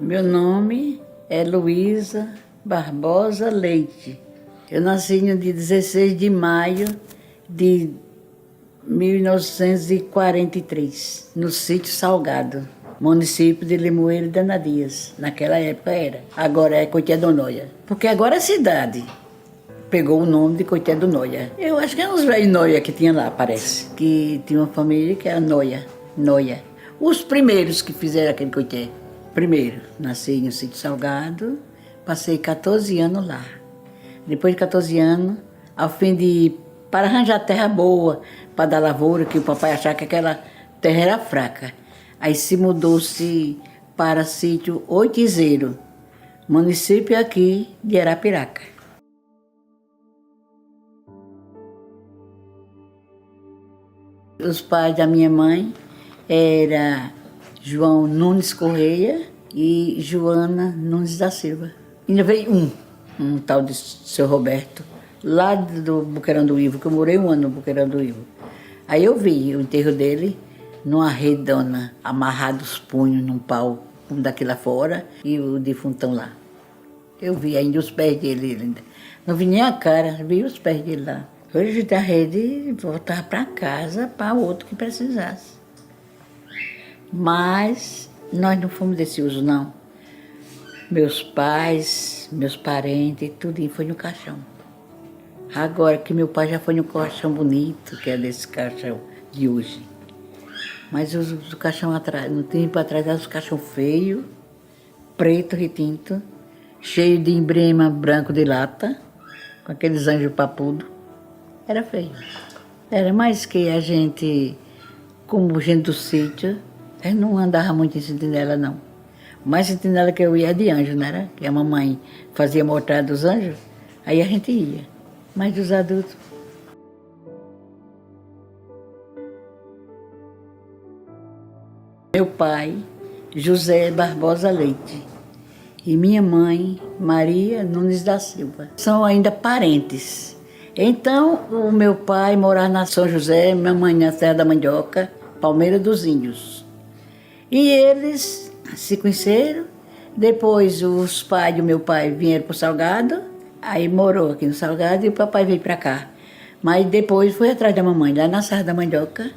Meu nome é Luísa Barbosa Leite. Eu nasci no dia 16 de maio de 1943, no sítio Salgado, município de Limoeiro e Danadias. Naquela época era. Agora é Coité do Noia. Porque agora é cidade. Pegou o nome de Coité do Noia. Eu acho que é uns velhos Noia que tinha lá, parece. Que tinha uma família que era Noia. Os primeiros que fizeram aquele Coité. Primeiro, nasci no sítio Salgado, passei 14 anos lá. Depois de 14 anos, ao fim de... para arranjar terra boa, para dar lavoura, que o papai achava que aquela terra era fraca. Aí se mudou-se para sítio Oitizeiro, município aqui de Arapiraca. Os pais da minha mãe eram João Nunes Correia e Joana Nunes da Silva. Ainda veio um tal de seu Roberto, lá do Boqueirão do Ivo, que eu morei um ano no Boqueirão do Ivo. Aí eu vi o enterro dele numa redona, amarrado os punhos num pau, um daqui lá fora, e o defuntão lá. Eu vi ainda os pés dele, ainda. Não vi nem a cara, vi os pés dele lá. Hoje da rede voltava para casa para outro que precisasse. Mas nós não fomos desse uso, não. Meus pais, meus parentes, tudo foi no caixão. Agora que meu pai já foi no caixão bonito, que é desse caixão de hoje. Mas o caixão atrás, no tempo atrás, era os caixão feio, preto, retinto, cheio de emblema branco de lata, com aqueles anjos papudos. Era feio. Era mais que a gente, como gente do sítio, a gente não andava muito em sentinela, não. Mais sentinela que eu ia de anjo, não era? Que a mamãe fazia mortalha dos anjos, aí a gente ia. Mas dos adultos. Meu pai, José Barbosa Leite, e minha mãe, Maria Nunes da Silva. São ainda parentes. Então, o meu pai morava na São José, minha mãe na Serra da Mandioca, Palmeira dos Índios. E eles se conheceram, depois os pais do meu pai vieram para o Salgado, aí morou aqui no Salgado e o papai veio para cá. Mas depois foi atrás da mamãe, lá na Serra da Mandioca,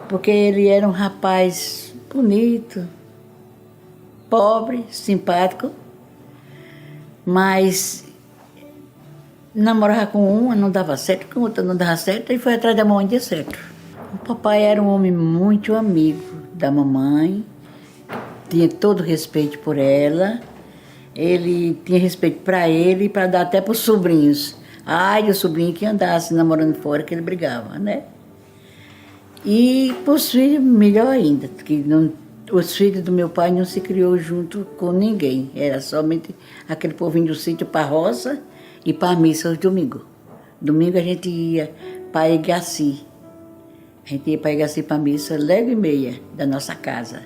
porque ele era um rapaz bonito, pobre, simpático, mas namorava com uma, não dava certo, com outra não dava certo, e foi atrás da mamãe, deu certo. O papai era um homem muito amigo da mamãe, tinha todo respeito por ela, ele tinha respeito para ele e para dar até para os sobrinhos. Ai, o sobrinho que andasse namorando fora, que ele brigava, né? E para os filhos, melhor ainda, que não, os filhos do meu pai não se criou junto com ninguém, era somente aquele povinho do sítio para a roça, e para a missa aos domingos. Domingo a gente ia para Igaci. A gente ia para Igaci para a missa, 11h30 da nossa casa.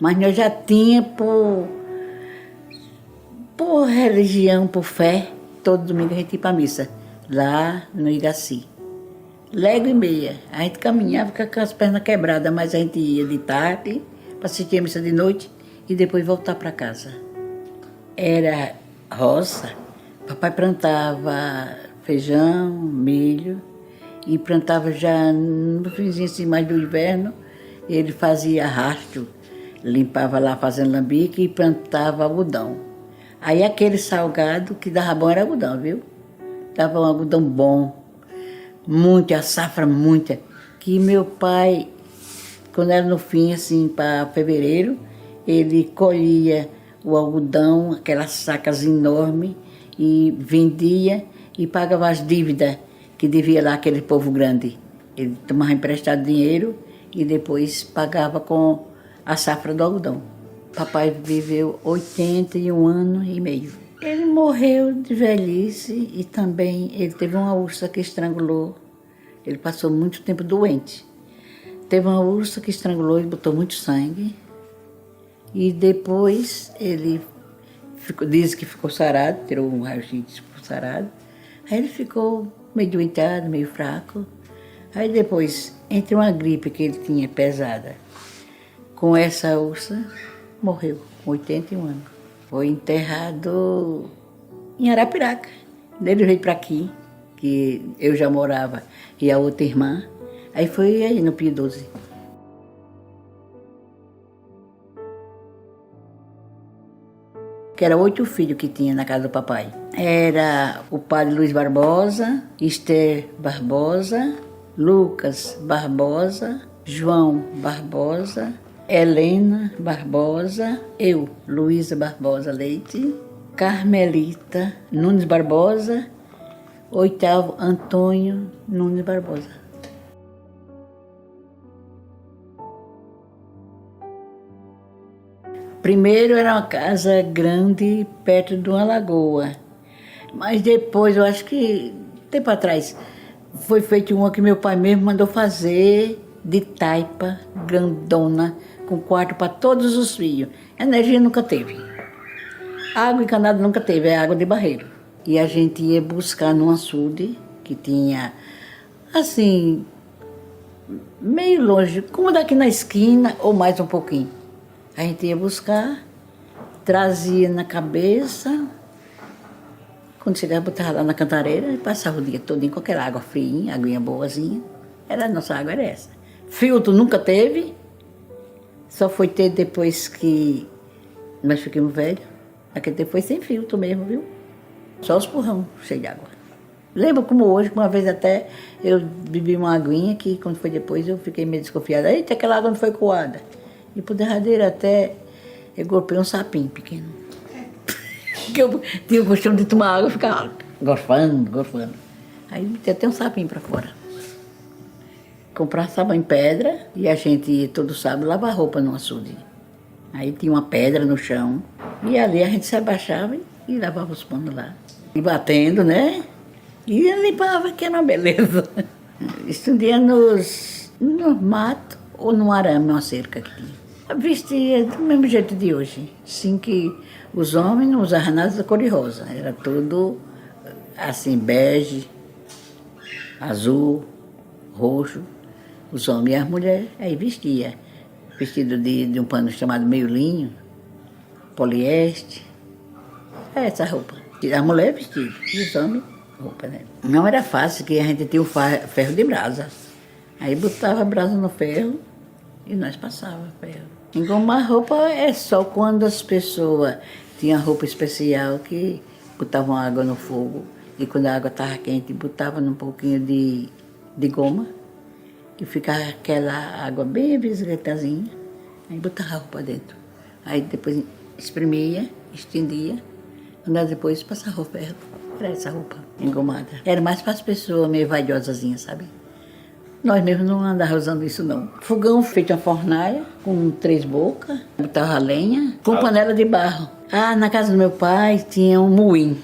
Mas nós já tínhamos por religião, por fé, todo domingo a gente ia para a missa, lá no Igaci. 11h30. A gente caminhava com as pernas quebradas, mas a gente ia de tarde, para assistir a missa de noite e depois voltar para casa. Era roça. Papai plantava feijão, milho, e plantava já no finzinho assim, mais do inverno, ele fazia rastro, limpava lá fazendo lambique e plantava algodão. Aí aquele salgado que dava bom era algodão, viu? Dava um algodão bom, muita, a safra muita, que meu pai, quando era no fim, assim, para fevereiro, ele colhia o algodão, aquelas sacas enormes, e vendia e pagava as dívidas que devia lá aquele povo grande. Ele tomava emprestado dinheiro e depois pagava com a safra do algodão. Papai viveu 81 anos e meio. Ele morreu de velhice e também ele teve uma ursa que estrangulou. Ele passou muito tempo doente. Teve uma ursa que estrangulou e botou muito sangue. E depois ele diz que ficou sarado, tirou um raio-x, ficou sarado. Aí ele ficou meio doentado, meio fraco. Aí depois, entre uma gripe que ele tinha pesada, com essa ursa, morreu com 81 anos. Foi enterrado em Arapiraca. Ele veio para aqui, que eu já morava, e a outra irmã. Aí foi aí no Pio 12. Que era 8 filhos que tinha na casa do papai. Era o padre Luiz Barbosa, Esther Barbosa, Lucas Barbosa, João Barbosa, Helena Barbosa, eu, Luísa Barbosa Leite, Carmelita Nunes Barbosa, 8º Antônio Nunes Barbosa. Primeiro era uma casa grande perto de uma lagoa, mas depois, eu acho que tempo atrás, foi feito uma que meu pai mesmo mandou fazer de taipa, grandona, com quarto para todos os filhos. Energia nunca teve. Água encanada nunca teve, é água de barreiro. E a gente ia buscar num açude que tinha, assim, meio longe, como daqui na esquina ou mais um pouquinho. A gente ia buscar, trazia na cabeça, quando chegava, botava lá na cantareira e passava o dia todo em qualquer água fria, aguinha boazinha. A nossa água era essa. Filtro nunca teve, só foi ter depois que nós ficamos velhos. Aquele tempo foi sem filtro mesmo, viu? Só os porrão cheios de água. Lembro como hoje, que uma vez até eu bebi uma aguinha que quando foi depois eu fiquei meio desconfiada. Eita, aquela água não foi coada. E por derradeiro até eu golpeei um sapinho pequeno. Que eu tinha o costume de tomar água e ficava gorfando. Aí botei até um sapinho para fora. Comprar sabão em pedra e a gente ia todo sábado lavar roupa no açude. Aí tinha uma pedra no chão e ali a gente se abaixava e lavava os panos lá. E batendo, né? E limpava, que era uma beleza. Estendia no mato ou no arame, uma cerca que tinha. Vestia do mesmo jeito de hoje. Assim que os homens não usavam nada da cor de rosa. Era tudo assim, bege, azul, roxo. Os homens e as mulheres aí vestia. Vestido de um pano chamado meio linho, poliéster. É essa roupa. A mulher vestida e os homens roupa, né? Não era fácil, que a gente tinha o ferro de brasa. Aí botava a brasa no ferro e nós passávamos ferro. Engomar roupa é só quando as pessoas tinham roupa especial que botavam água no fogo e quando a água estava quente botavam um pouquinho de goma e ficava aquela água bem visgretazinha, aí botava a roupa dentro. Aí depois espremia, estendia, andava depois passava o ferro. Era essa roupa engomada. Era mais para as pessoas meio vaidosazinhas, sabe? Nós mesmos não andávamos usando isso, não. Fogão feito uma fornalha, com 3 bocas, botava lenha, com panela de barro. Na casa do meu pai tinha um moinho.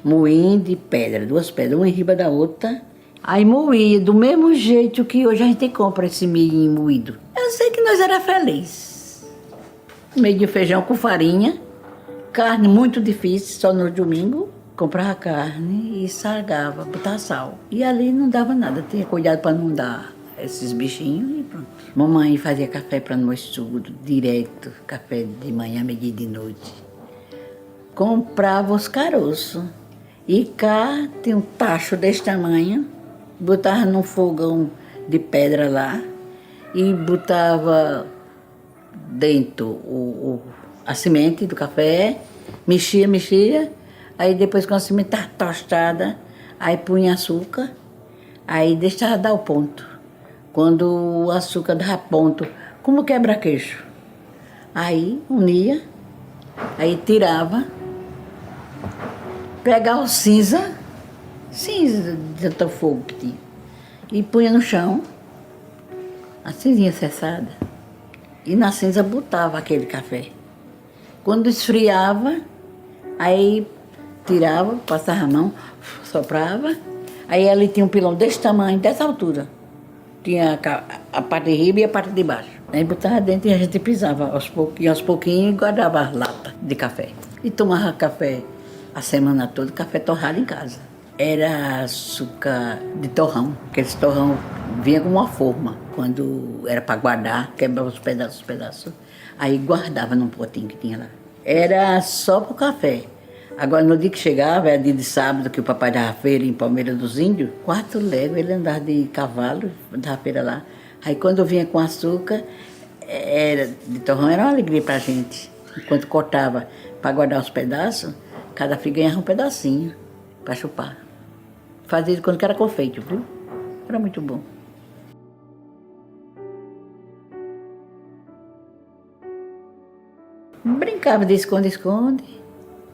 Moinho de pedra, 2 pedras, uma em riba da outra. Aí moía do mesmo jeito que hoje a gente compra esse milho moído. Eu sei que nós era felizes. Meio de feijão com farinha, carne muito difícil, só no domingo. Comprava carne e sargava, botava sal. E ali não dava nada, tinha cuidado para não dar esses bichinhos e pronto. Mamãe fazia café para nós tudo, direto, café de manhã, meio-dia e de noite. Comprava os caroços. E cá tinha um tacho desse tamanho, botava num fogão de pedra lá e botava dentro a semente do café, mexia. Aí depois quando a semente estava tostada, aí punha açúcar, aí deixava dar o ponto. Quando o açúcar dava ponto, como quebra-queixo. Aí unia, aí tirava, pegava o cinza de tanto fogo que tinha, e punha no chão, a cinzinha cessada, e na cinza botava aquele café. Quando esfriava, aí tirava, passava a mão, soprava, aí ali tinha um pilão desse tamanho, dessa altura. Tinha a parte de riba e a parte de baixo. Aí botava dentro e a gente pisava aos pouquinhos e guardava a lata de café. E tomava café a semana toda, café torrado em casa. Era açúcar de torrão, aqueles torrão vinha com uma forma, quando era para guardar, quebrava os pedaços. Aí guardava num potinho que tinha lá. Era só pro café. Agora, no dia que chegava, era dia de sábado, que o papai dava feira em Palmeira dos Índios, 4 léguas, ele andava de cavalo, dava feira lá. Aí, quando eu vinha com açúcar, de torrão era uma alegria pra gente. Enquanto cortava para guardar os pedaços, cada filho ganhava um pedacinho para chupar. Fazia isso quando era confeito, viu? Era muito bom. Brincava de esconde-esconde,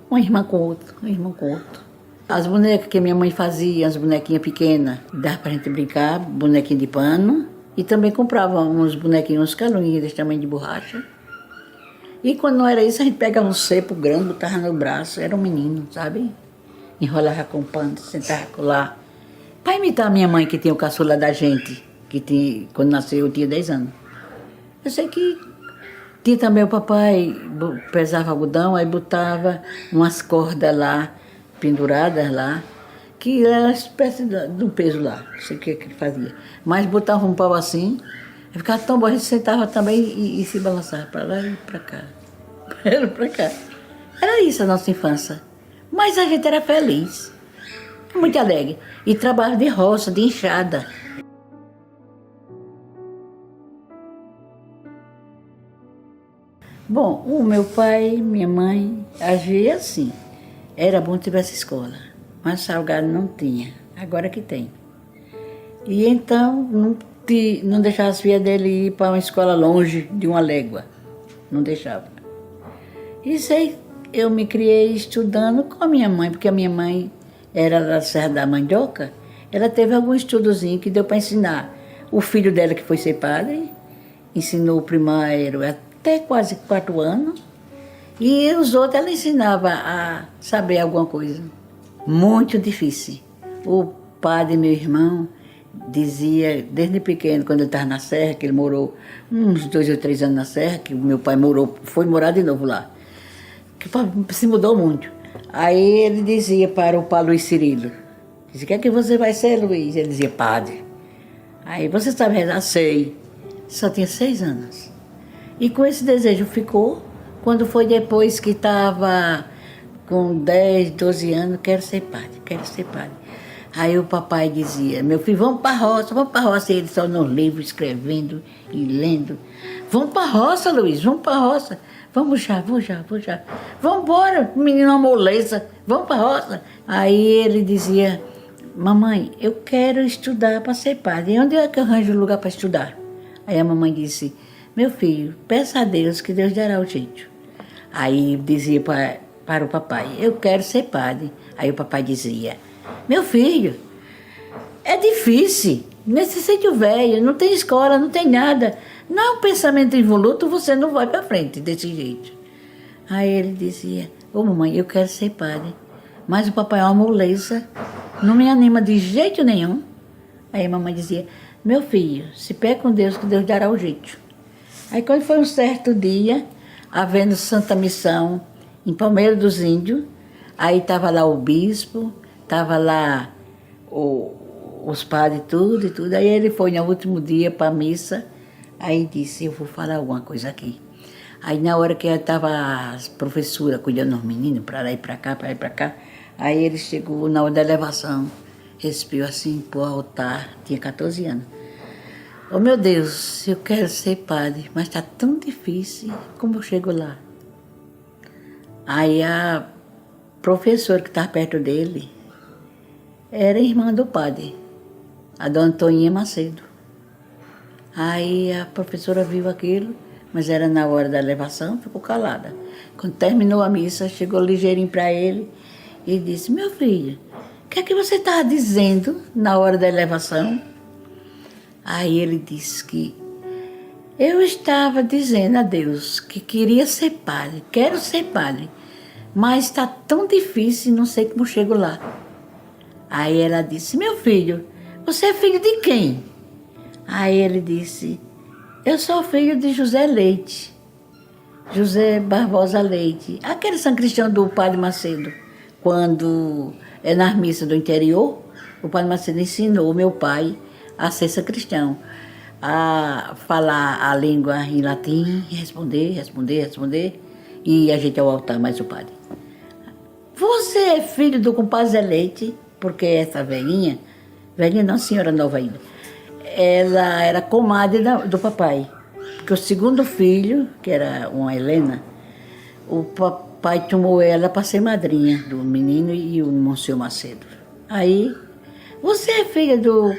uma irmã com outra, um irmão com outro. As bonecas que minha mãe fazia, as bonequinhas pequenas, dava pra gente brincar, bonequinho de pano. E também comprava uns bonequinhos, uns caluinhos desse tamanho de borracha. E quando não era isso, a gente pegava um cepo grande, botava no braço, era um menino, sabe? Enrolava com pano, sentava lá. Para imitar a minha mãe, que tinha o caçula da gente, que tinha, quando nasceu eu tinha 10 anos. Eu sei que tinha também o papai, pesava algodão, aí botava umas cordas lá, penduradas lá, que era uma espécie do peso lá, não sei o que ele fazia. Mas botava um pau assim, ficava tão bom, a gente sentava também e se balançava para lá e para cá. Para cá. Era isso a nossa infância. Mas a gente era feliz, muito alegre. E trabalhava de roça, de enxada. Bom, o meu pai, minha mãe, agia assim. Era bom que tivesse escola, mas Salgado não tinha, agora que tem. E então não deixava as filhas dele ir para uma escola longe de uma légua. Não deixava. Isso aí eu me criei estudando com a minha mãe, porque a minha mãe era da Serra da Mandioca. Ela teve algum estudozinho que deu para ensinar. O filho dela, que foi ser padre, ensinou o primário até quase 4 anos. E os outros ela ensinava a saber alguma coisa. Muito difícil. O padre, meu irmão, dizia, desde pequeno, quando ele estava na Serra, que ele morou uns 2 ou 3 anos na Serra, que o meu pai foi morar de novo lá, que se mudou muito. Aí ele dizia para o Luiz Cirilo, dizia, o que é que você vai ser, Luiz? Ele dizia, padre. Aí, você sabe rezar? Sei. Só tinha 6 anos. E com esse desejo ficou. Quando foi depois que estava com 10, 12 anos, quero ser padre, quero ser padre. Aí o papai dizia, meu filho, vamos para a roça, vamos para a roça. E ele só nos livros, escrevendo e lendo. Vamos para a roça, Luiz, vamos para a roça. Vamos já. Vamos embora, menino moleza, vamos para a roça. Aí ele dizia, mamãe, eu quero estudar para ser padre. E onde é que eu arranjo lugar para estudar? Aí a mamãe disse, meu filho, peça a Deus que Deus dará o jeito. Aí dizia para o papai, eu quero ser padre. Aí o papai dizia, meu filho, é difícil, nesse sítio velho, não tem escola, não tem nada. Não é um pensamento involuto, você não vai para frente desse jeito. Aí ele dizia, ô mamãe, eu quero ser padre. Mas o papai é uma moleza, não me anima de jeito nenhum. Aí a mamãe dizia, meu filho, se pé com Deus que Deus dará o jeito. Aí quando foi um certo dia, havendo Santa Missão em Palmeira dos Índios, aí estava lá o bispo, estava lá os padres, tudo e tudo. Aí ele foi no último dia para a missa, aí disse, eu vou falar alguma coisa aqui. Aí na hora que estava a professora cuidando dos meninos, para lá e para cá, aí ele chegou na hora da elevação, respirou assim para o altar, tinha 14 anos. Oh meu Deus, eu quero ser padre, mas está tão difícil, como eu chego lá? Aí a professora que estava perto dele era irmã do padre, a dona Antoninha Macedo. Aí a professora viu aquilo, mas era na hora da elevação, ficou calada. Quando terminou a missa, chegou ligeirinho para ele e disse, meu filho, o que é que você estava dizendo na hora da elevação? Aí ele disse que eu estava dizendo a Deus que queria ser padre, quero ser padre, mas está tão difícil, não sei como chego lá. Aí ela disse, meu filho, você é filho de quem? Aí ele disse, eu sou filho de José Leite, José Barbosa Leite, aquele São Cristiano do Padre Macedo. Quando é nas missas do interior, o Padre Macedo ensinou o meu pai a ser sacristão, a falar a língua em latim, responder, e a gente ao altar mais o padre. Você é filho do compadre Zé Leite, porque essa velhinha não, senhora nova ainda, ela era comadre do papai, porque o segundo filho, que era uma Helena, o papai tomou ela para ser madrinha do menino e o Monsenhor Macedo. Aí, você é filha do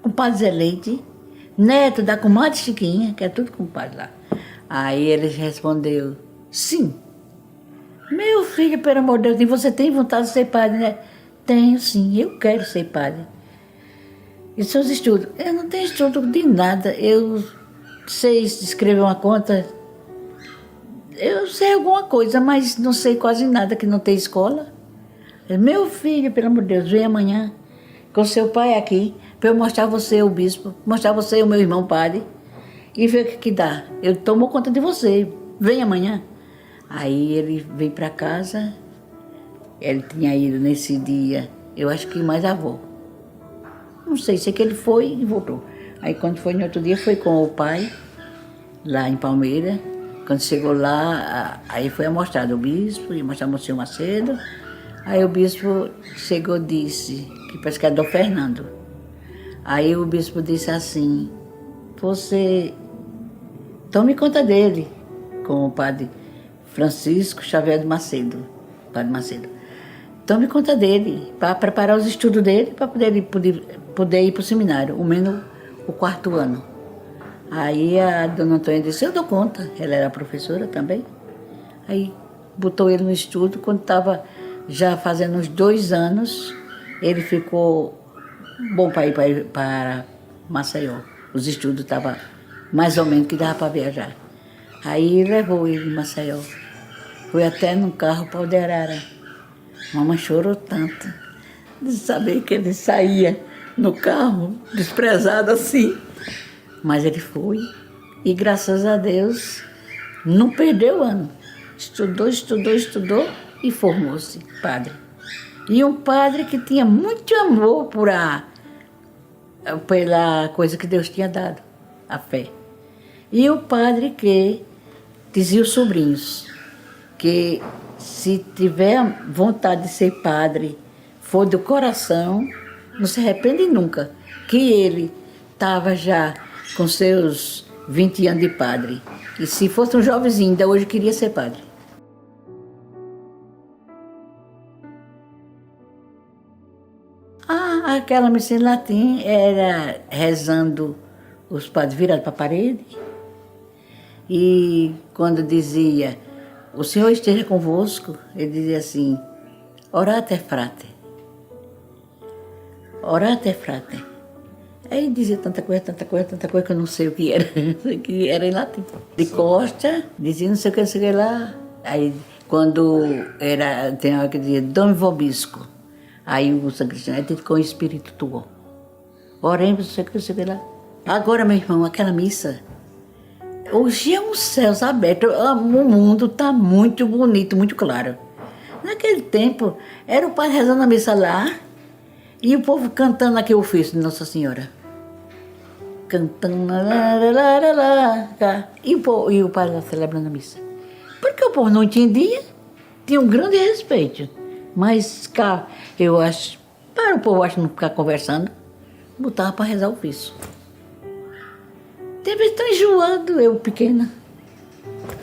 compadre Zé Leite, neto da comadre Chiquinha, que é tudo compadre lá. Aí ele respondeu, sim. Meu filho, pelo amor de Deus, e você tem vontade de ser padre, né? Tenho sim, eu quero ser padre. E seus estudos? Eu não tenho estudo de nada, eu sei escrever uma conta, eu sei alguma coisa, mas não sei quase nada, que não tem escola. Meu filho, pelo amor de Deus, vem amanhã com seu pai aqui, para eu mostrar você o bispo, mostrar você o meu irmão padre, e ver o que dá. Eu tomo conta de você, vem amanhã. Aí ele veio para casa, ele tinha ido nesse dia, eu acho que mais avô. Não sei que ele foi e voltou. Aí quando foi no outro dia, foi com o pai, lá em Palmeira. Quando chegou lá, aí foi mostrado o bispo, e mostrar o Monsenhor Macedo. Aí o bispo chegou e disse, que parece que era do Fernando. Aí o bispo disse assim, você tome conta dele, com o padre Francisco Xavier de Macedo, padre Macedo. Tome conta dele, para preparar os estudos dele, para poder ir para o seminário, o menos o 4º ano. Aí a dona Antônia disse, eu dou conta, ela era professora também. Aí botou ele no estudo, quando estava já fazendo uns 2 anos, ele ficou bom para ir para Maceió. Os estudos estavam mais ou menos que dava para viajar. Aí levou ele em Maceió. Foi até num carro para Alderara. Mamãe chorou tanto de saber que ele saía no carro, desprezado assim. Mas ele foi e, graças a Deus, não perdeu o ano. Estudou e formou-se padre. E um padre que tinha muito amor pela coisa que Deus tinha dado, a fé. E o padre que dizia os sobrinhos que se tiver vontade de ser padre, for do coração, não se arrepende nunca, que ele estava já com seus 20 anos de padre. E se fosse um jovenzinho, ainda hoje queria ser padre. Aquela missa em latim era rezando os padres virados para a parede. E quando dizia, o Senhor esteja convosco, ele dizia assim, orate frate. Orate frate. Aí dizia tanta coisa que eu não sei o que era, que era em latim. De costa, dizia não sei o que lá. Aí quando era, tem hora que dizia, Dom Vobisco. Aí o sacristão disse com o Espírito tuo. Oremos, não sei o que lá. Agora, meu irmão, aquela missa, hoje é um céu aberto, o mundo está muito bonito, muito claro. Naquele tempo, era o padre rezando a missa lá e o povo cantando aqui o ofício de Nossa Senhora. Cantando, e o padre lá celebrando a missa. Porque o povo não entendia, tinha um grande respeito. Mas cá, eu acho, para o povo acho não ficar conversando, botava para rezar o ofício. Tem vezes tão enjoado, eu pequena.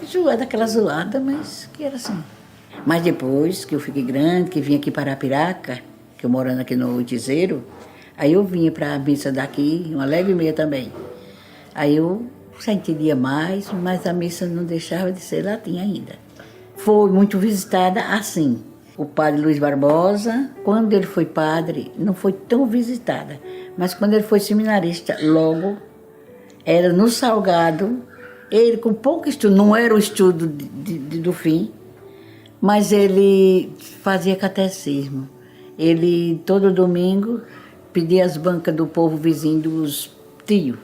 Enjoada daquela zoada, mas que era assim. Mas depois que eu fiquei grande, que vim aqui para Arapiraca, que eu morando aqui no Oitizeiro, aí eu vinha para a missa daqui, 1h30 também. Aí eu já entendia mais, mas a missa não deixava de ser latim ainda. Foi muito visitada assim. O padre Luiz Barbosa, quando ele foi padre, não foi tão visitada. Mas quando ele foi seminarista, logo, era no Salgado, ele com pouco estudo, não era o estudo do fim, mas ele fazia catecismo. Ele, todo domingo, pedia as bancas do povo vizinho dos tios.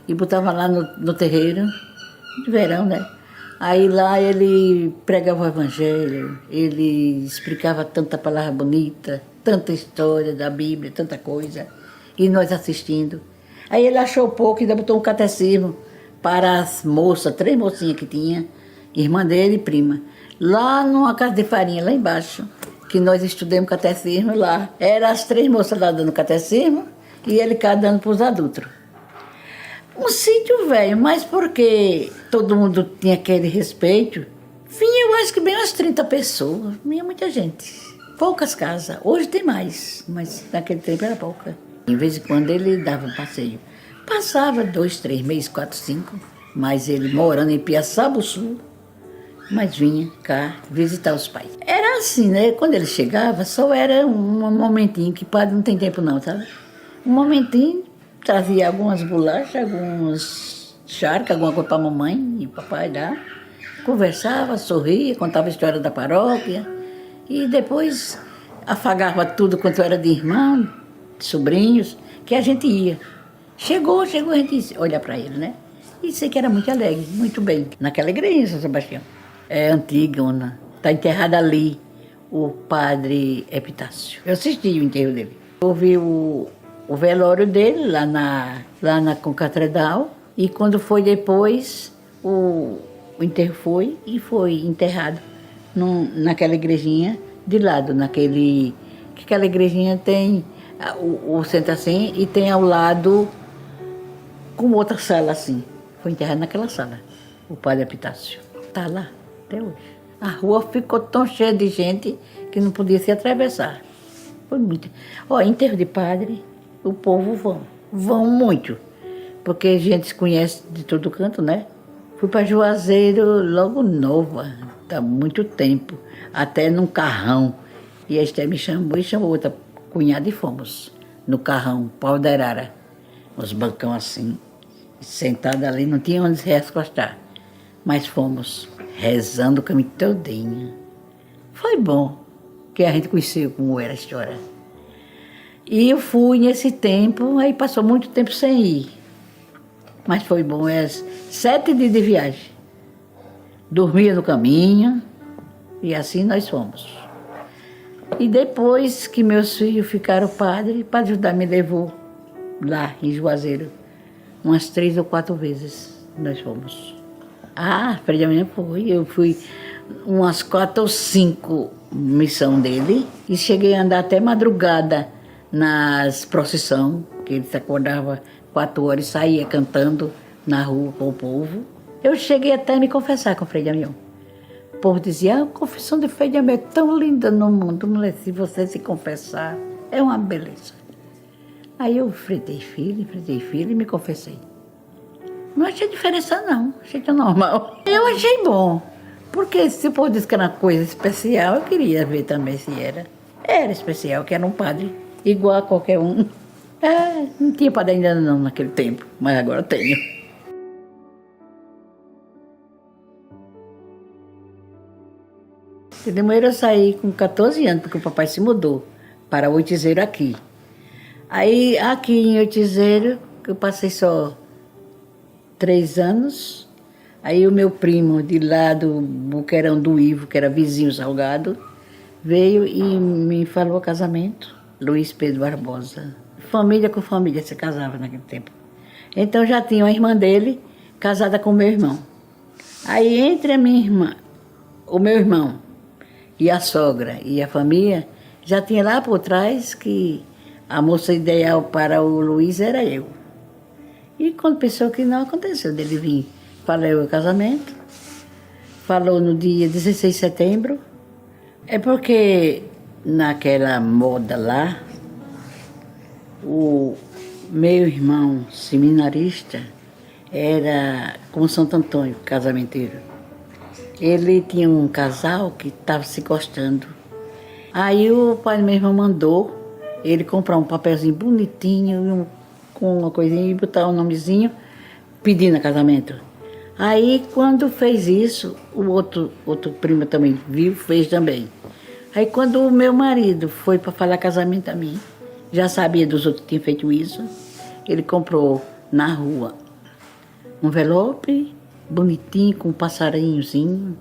E botava lá no terreiro, de verão, né? Aí lá ele pregava o evangelho, ele explicava tanta palavra bonita, tanta história da Bíblia, tanta coisa. e nós assistindo. Aí ele achou pouco e ainda botou um catecismo para as moças, 3 mocinhas que tinha, irmã dele e prima. Lá numa casa de farinha, lá embaixo, que nós estudamos catecismo lá. Eram as 3 moças lá dando catecismo e ele cá dando para os adultos. Um sítio velho, mas porque todo mundo tinha aquele respeito, vinha, eu acho que bem umas 30 pessoas, vinha muita gente. Poucas casas, hoje tem mais, mas naquele tempo era pouca. De vez em quando ele dava um passeio. Passava 2, 3 meses, 4, 5, mas ele morando em Piaçabuçu, mas vinha cá visitar os pais. Era assim, né? Quando ele chegava, só era um momentinho, que padre não tem tempo não, sabe? Um momentinho, trazia algumas bolachas, alguns charcas, alguma coisa para a mamãe e papai dar. Conversava, sorria, contava a história da paróquia e depois afagava tudo quanto era de irmão, de sobrinhos, que a gente ia. Chegou, a gente olha para ele, né? E sei que era muito alegre, muito bem. Naquela igreja, São Sebastião. É antiga, está enterrado ali o padre Epitácio. Eu assisti o enterro dele. Ouvi o velório dele lá na concatedral e quando foi depois, o enterro foi enterrado naquela igrejinha de lado, que aquela igrejinha tem o centro assim e tem ao lado com outra sala assim. Foi enterrado naquela sala, o padre Epitácio. Está lá até hoje. A rua ficou tão cheia de gente que não podia se atravessar. Foi muito. Enterro de padre, o povo vão muito, porque a gente se conhece de todo canto, né? Fui para Juazeiro logo nova, há muito tempo, até num carrão. E a Esté me chamou e chamou outra cunhada e fomos no carrão, pau da arara, uns bancão assim, sentada ali, não tinha onde se recostar, mas fomos rezando o caminho todinho. Foi bom, que a gente conheceu como era a história. E eu fui nesse tempo, aí passou muito tempo sem ir. Mas foi bom, 7 dias de viagem. Dormia no caminho e assim nós fomos. E depois que meus filhos ficaram padre, o padre Judá me levou lá em Juazeiro. Umas 3 ou 4 vezes nós fomos. Frei Damião foi. Eu fui umas 4 ou 5 missão dele e cheguei a andar até madrugada nas procissões, que ele se acordava 4 horas e saía cantando na rua com o povo. Eu cheguei até a me confessar com o Frei Damião. O povo dizia, a confissão de Frei Damião é tão linda no mundo, mulher, se você se confessar, é uma beleza. Aí eu fritei filho e me confessei. Não achei diferença não, achei que é normal. Eu achei bom, porque se o povo disse que era uma coisa especial, eu queria ver também se era. Era especial, que era um padre igual a qualquer um. Não tinha padre ainda não naquele tempo, mas agora tenho. De Limoeiro eu saí com 14 anos, porque o papai se mudou para Oitizeiro aqui. Aí aqui em Oitizeiro, eu passei só 3 anos. Aí o meu primo de lá do Buqueirão do Ivo, que era vizinho Salgado, veio e me falou casamento. Luiz Pedro Barbosa. Família com família se casava naquele tempo. Então já tinha uma irmã dele casada com o meu irmão. Aí entre a minha irmã, o meu irmão e a sogra e a família, já tinha lá por trás que a moça ideal para o Luiz era eu. E quando pensou que não aconteceu, dele vir, falou o casamento, falou no dia 16 de setembro, é porque naquela moda lá, o meu irmão seminarista era como Santo Antônio, casamenteiro. Ele tinha um casal que estava se gostando. Aí o pai do meu irmão mandou ele comprar um papelzinho bonitinho, com uma coisinha, e botar um nomezinho, pedindo casamento. Aí quando fez isso, o outro primo também viu, fez também. Aí quando o meu marido foi para falar casamento a mim, já sabia dos outros que tinham feito isso, ele comprou na rua um envelope bonitinho, com um passarinhozinho,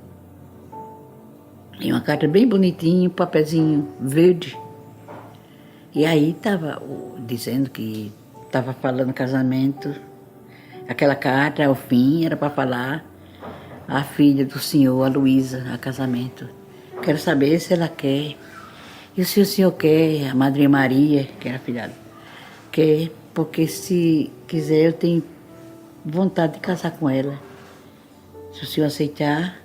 e uma carta bem bonitinha, um papelzinho verde. E aí estava dizendo que estava falando casamento, aquela carta, ao fim, era para falar a filha do senhor, a Luísa, a casamento. Quero saber se ela quer. E se o senhor quer, a Madrinha Maria, que era a filha, quer, porque se quiser eu tenho vontade de casar com ela. Se o senhor aceitar,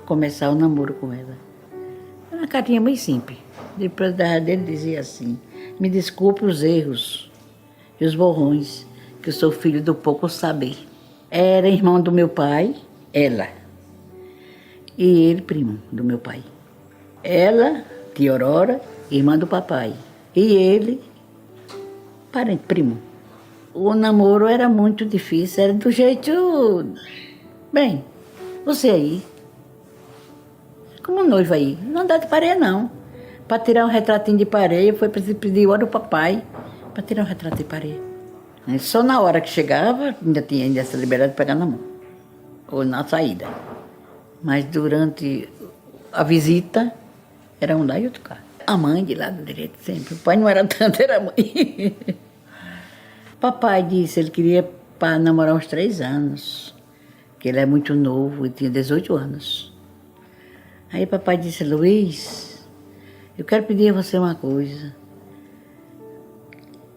começar o namoro com ela. Uma cartinha bem simples. Depois dele dizia assim: me desculpe os erros e os borrões, que eu sou filho do pouco saber. Era irmão do meu pai, ela. E ele, primo do meu pai. Ela, tia Aurora, irmã do papai. E ele, parente, primo. O namoro era muito difícil, era do jeito... Bem, você aí, como noiva aí, não dá de pareia não. Para tirar um retratinho de pareia, foi preciso pedir hora ao papai para tirar um retrato de pareia. Só na hora que chegava, ainda tinha essa liberdade de pegar na mão, ou na saída. Mas durante a visita, era um lá e outro cá. A mãe de lado direito sempre. O pai não era tanto, era a mãe. Papai disse, ele queria para namorar uns 3 anos, que ele é muito novo, ele tinha 18 anos. Aí papai disse, Luiz, eu quero pedir a você uma coisa.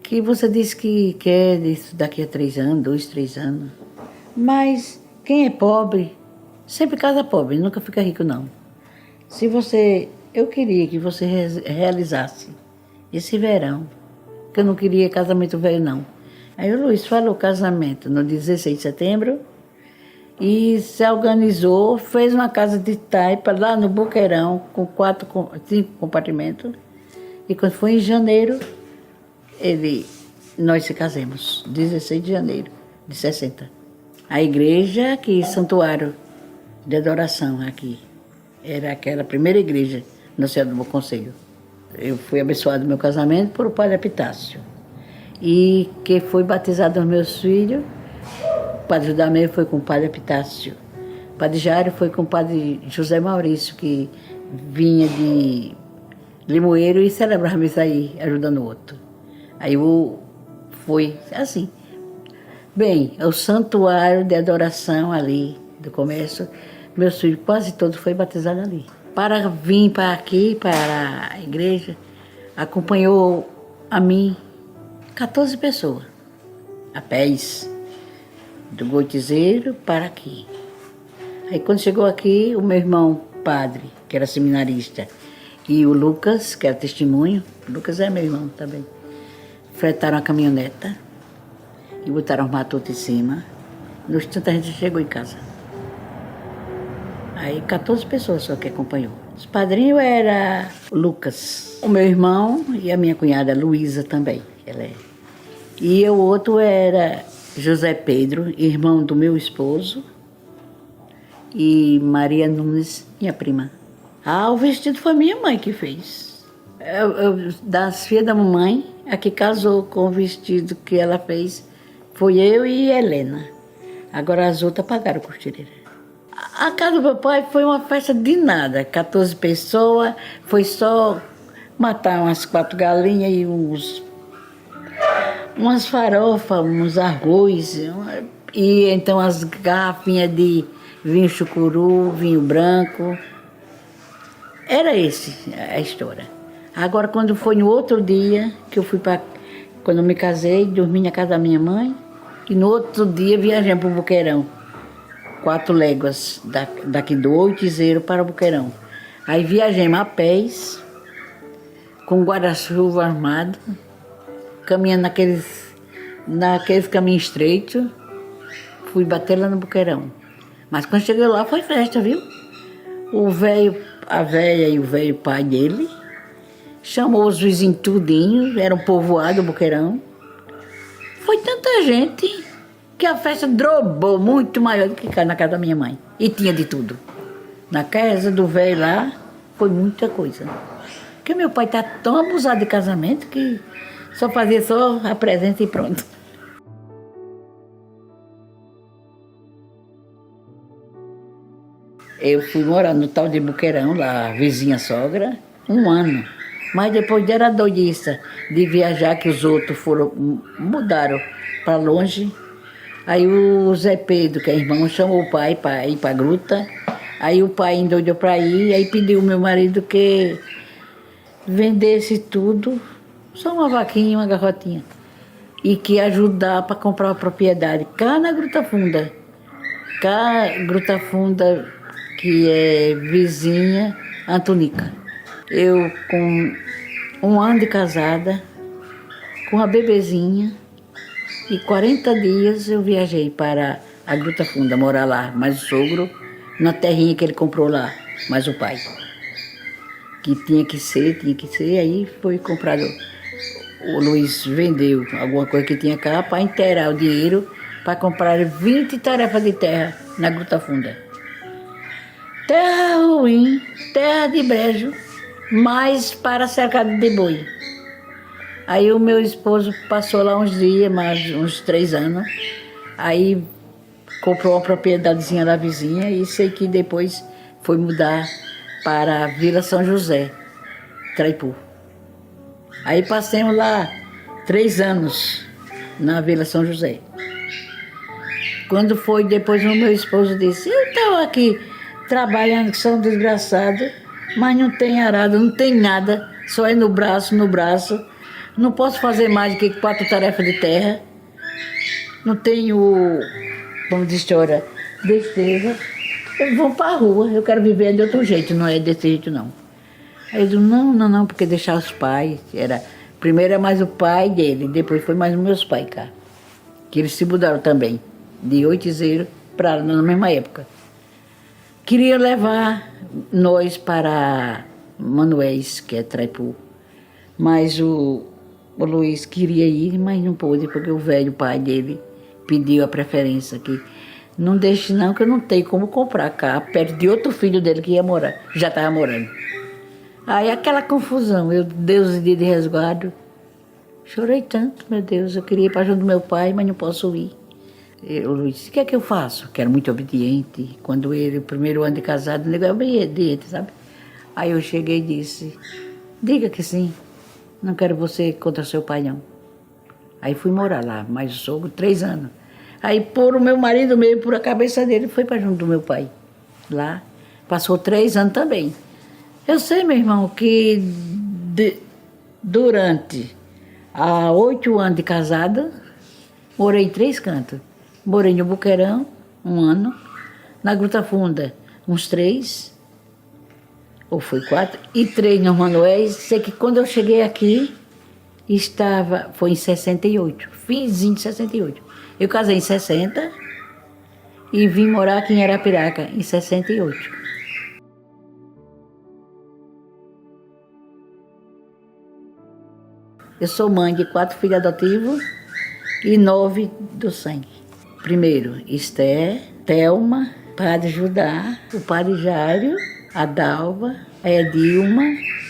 Que você disse que quer isso daqui a 3 anos, 2, 3 anos. Mas quem é pobre, sempre casa pobre, nunca fica rico não. Eu queria que você realizasse esse verão, que eu não queria casamento velho não. Aí o Luiz falou casamento no 16 de setembro e se organizou, fez uma casa de taipa lá no Boqueirão com 5 compartimentos. E quando foi em janeiro, nós se casamos, 16 de janeiro de 60. A igreja aqui, santuário de adoração aqui, era aquela primeira igreja no céu do Bom Conselho. Eu fui abençoado no meu casamento por o padre Epitácio. E que foi batizado os meus filhos, o padre Judamel foi com o padre Epitácio. O padre Jário foi com o padre José Maurício, que vinha de Limoeiro e celebrava isso aí, ajudando o outro. Aí foi assim. Bem, o santuário de adoração ali, do comércio, meus filhos quase todos foram batizados ali. Para vir para aqui, para a igreja, acompanhou a mim 14 pessoas, a pés, do Goitizeiro para aqui. Aí quando chegou aqui, o meu irmão padre, que era seminarista, e o Lucas, que era testemunho, o Lucas é meu irmão também, fretaram a caminhoneta e botaram os matutos em cima. No instante a gente chegou em casa. Aí 14 pessoas só que acompanhou. Os padrinhos era o Lucas, o meu irmão e a minha cunhada Luísa também. E o outro era José Pedro, irmão do meu esposo, e Maria Nunes, minha prima. O vestido foi minha mãe que fez. Das filhas da mamãe, a que casou com o vestido que ela fez foi eu e Helena. Agora as outras pagaram costureira. A casa do meu pai foi uma festa de nada, 14 pessoas, foi só matar umas 4 galinhas e umas farofas, uns arroz, e então as garrafinhas de vinho chucuru, vinho branco. Era a história. Agora, quando foi no outro dia, que eu fui quando eu me casei, dormi na casa da minha mãe, e no outro dia viajamos para o Boqueirão. 4 léguas daqui do Oitizeiro para o Boqueirão. Aí viajamos a pés, com guarda-chuva armado, caminhando naqueles caminhos estreitos, fui bater lá no Boqueirão. Mas quando cheguei lá foi festa, viu? A velha e o velho pai dele chamou os vizinhos tudinho, era um povoado o Boqueirão. Foi tanta gente que a festa drobou muito maior do que cá na casa da minha mãe. E tinha de tudo. Na casa do velho lá, foi muita coisa. Porque meu pai tá tão abusado de casamento que só fazia só a presença e pronto. Eu fui morar no tal de Boqueirão, lá, vizinha sogra, 1 ano. Mas depois era doidiça de viajar, que os outros mudaram para longe. Aí o Zé Pedro, que é irmão, chamou o pai para ir para a gruta. Aí o pai endoidou para ir, aí pediu ao meu marido que vendesse tudo, só uma vaquinha, uma garrotinha, e que ia ajudar para comprar a propriedade cá na Gruta Funda. Cá, Gruta Funda, que é vizinha Antonica. Eu, com 1 ano de casada, com a bebezinha, e 40 dias eu viajei para a Gruta Funda, morar lá, mais o sogro, na terrinha que ele comprou lá, mais o pai. Que tinha que ser, aí foi comprado. O Luiz vendeu alguma coisa que tinha cá para inteirar o dinheiro para comprar 20 tarefas de terra na Gruta Funda. Terra ruim, terra de brejo, mas para cercado de boi. Aí o meu esposo passou lá uns dias, mais uns 3 anos, aí comprou uma propriedadezinha da vizinha e sei que depois foi mudar para a Vila São José, Traipu. Aí passamos lá 3 anos na Vila São José. Quando foi depois, o meu esposo disse: eu estou aqui trabalhando, que sou um desgraçado, mas não tem arado, não tem nada, só é no braço. Não posso fazer mais do que 4 tarefas de terra. Não tenho, como diz a senhora, destreza. Eu vou para a rua, eu quero viver de outro jeito, não é desse jeito não. Aí eu disse: não, porque deixar os pais, primeiro é mais o pai dele, depois foi mais os meus pais cá, que eles se mudaram também, de Oitizeiro para na mesma época. Queria levar nós para Manoéis, que é Traipu, mas o Luiz queria ir, mas não pôde, porque o velho pai dele pediu a preferência, que não deixe não, que eu não tenho como comprar cá, perto de outro filho dele que ia morar, já estava morando. Aí aquela confusão, Deus de resguardo, chorei tanto, meu Deus, eu queria ir para junto do meu pai, mas não posso ir. O Luiz disse: o que é que eu faço? Que era muito obediente, quando ele, o primeiro ano de casado, ele era obediente, sabe? Aí eu cheguei e disse: diga que sim, não quero você contra seu pai não. Aí fui morar lá, mais o sogro, 3 anos. Aí por o meu marido meio, por a cabeça dele, foi para junto do meu pai. Lá, passou 3 anos também. Eu sei, meu irmão, que durante 8 anos de casada, morei em 3 cantos. Morei no Boqueirão, 1 ano, na Gruta Funda, uns 3, ou foi 4, e 3 no Manoéis. Sei que quando eu cheguei aqui, foi em 68, finzinho de 68. Eu casei em 60 e vim morar aqui em Arapiraca em 68. Eu sou mãe de 4 filhos adotivos e 9 do sangue. Primeiro, Esther, Thelma, Padre Judá, o Padre Jário, a Dalva, a Edilma,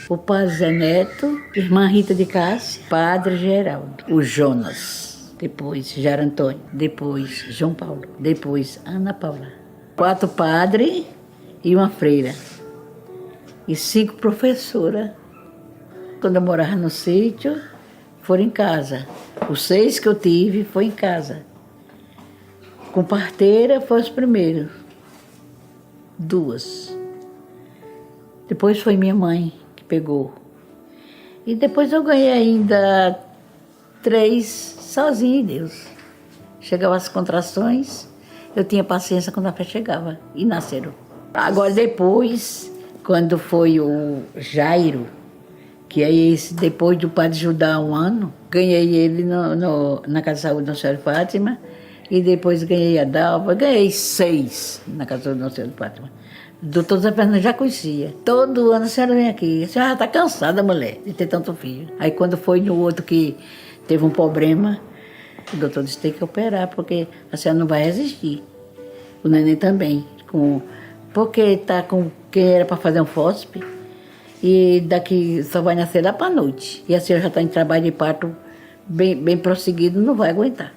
o Padre Zé Neto, irmã Rita de Cássia, Padre Geraldo, o Jonas, depois Jair Antônio, depois João Paulo, depois Ana Paula. 4 padres e uma freira. E 5 professoras. Quando eu morava no sítio, foram em casa. Os 6 que eu tive foi em casa. Com parteira foi os primeiros. 2. Depois foi minha mãe que pegou. E depois eu ganhei ainda 3 sozinha em Deus. Chegavam as contrações, eu tinha paciência quando a fé chegava. E nasceram. Agora depois, quando foi o Jairo, que é esse, depois do Padre Judá 1 ano, ganhei ele na Casa de Saúde Nossa Senhora de Fátima. E depois ganhei a Dalva, ganhei 6 na Casa de Nossa Senhora de Fátima. Doutor Zé Fernando já conhecia. Todo ano a senhora vem aqui. A senhora já está cansada, mulher, de ter tanto filho. Aí quando foi no outro que teve um problema, o doutor disse: tem que operar, porque a senhora não vai resistir. O neném também. Porque está com quem era para fazer um fósforo. E daqui só vai nascer lá para a noite. E a senhora já está em trabalho de parto bem prosseguido, não vai aguentar.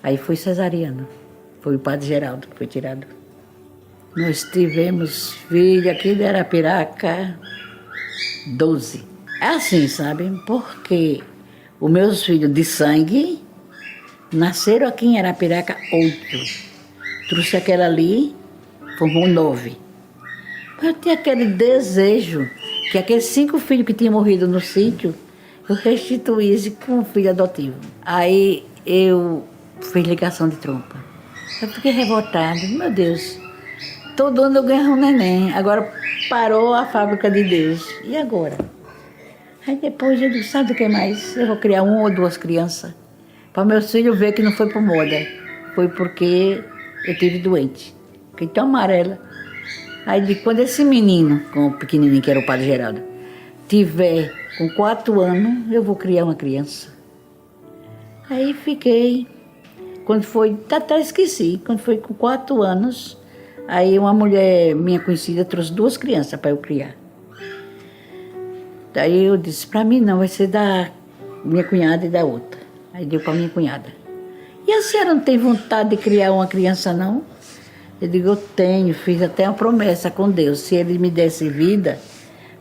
Aí foi cesariano. Foi o Padre Geraldo que foi tirado. Nós tivemos filho aqui de Arapiraca, 12. É assim, sabe? Porque os meus filhos de sangue nasceram aqui em Arapiraca 8. Trouxe aquela ali, formou 9. Eu tinha aquele desejo que aqueles 5 filhos que tinham morrido no sítio, eu restituísse com um filho adotivo. Aí eu fiz ligação de trompa. Eu fiquei revoltada. Meu Deus, todo ano eu ganhava um neném. Agora parou a fábrica de Deus. E agora? Aí depois eu disse, sabe o que mais? Eu vou criar 1 ou 2 crianças. Para meus filhos ver que não foi por moda. Foi porque eu tive doente. Fiquei tão amarela. Aí de quando esse menino, com o pequenininho que era o Padre Geraldo, tiver com 4 anos, eu vou criar uma criança. Aí fiquei. Quando foi, até esqueci, quando foi com 4 anos, aí uma mulher minha conhecida trouxe 2 crianças para eu criar. Daí eu disse, para mim não, vai ser da minha cunhada e da outra. Aí deu para minha cunhada. E a senhora não tem vontade de criar uma criança, não? Eu digo, eu tenho, fiz até uma promessa com Deus. Se Ele me desse vida,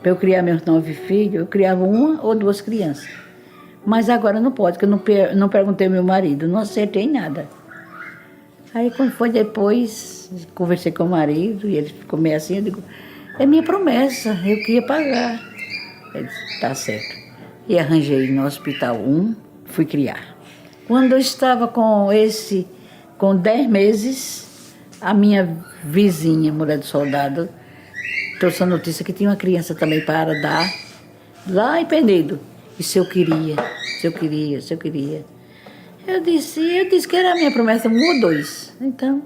para eu criar meus 9 filhos, eu criava 1 ou 2 crianças. Mas agora não pode, porque eu não perguntei ao meu marido, não acertei nada. Aí quando foi depois, conversei com o marido, e ele ficou meio assim, eu digo, é minha promessa, eu queria pagar. Ele disse, tá certo. E arranjei no hospital 1, fui criar. Quando eu estava com 10 meses, a minha vizinha, mulher do soldado, trouxe a notícia que tinha uma criança também para dar, lá em Penedo. E se eu queria. Eu disse que era a minha promessa, 1 ou 2. Então,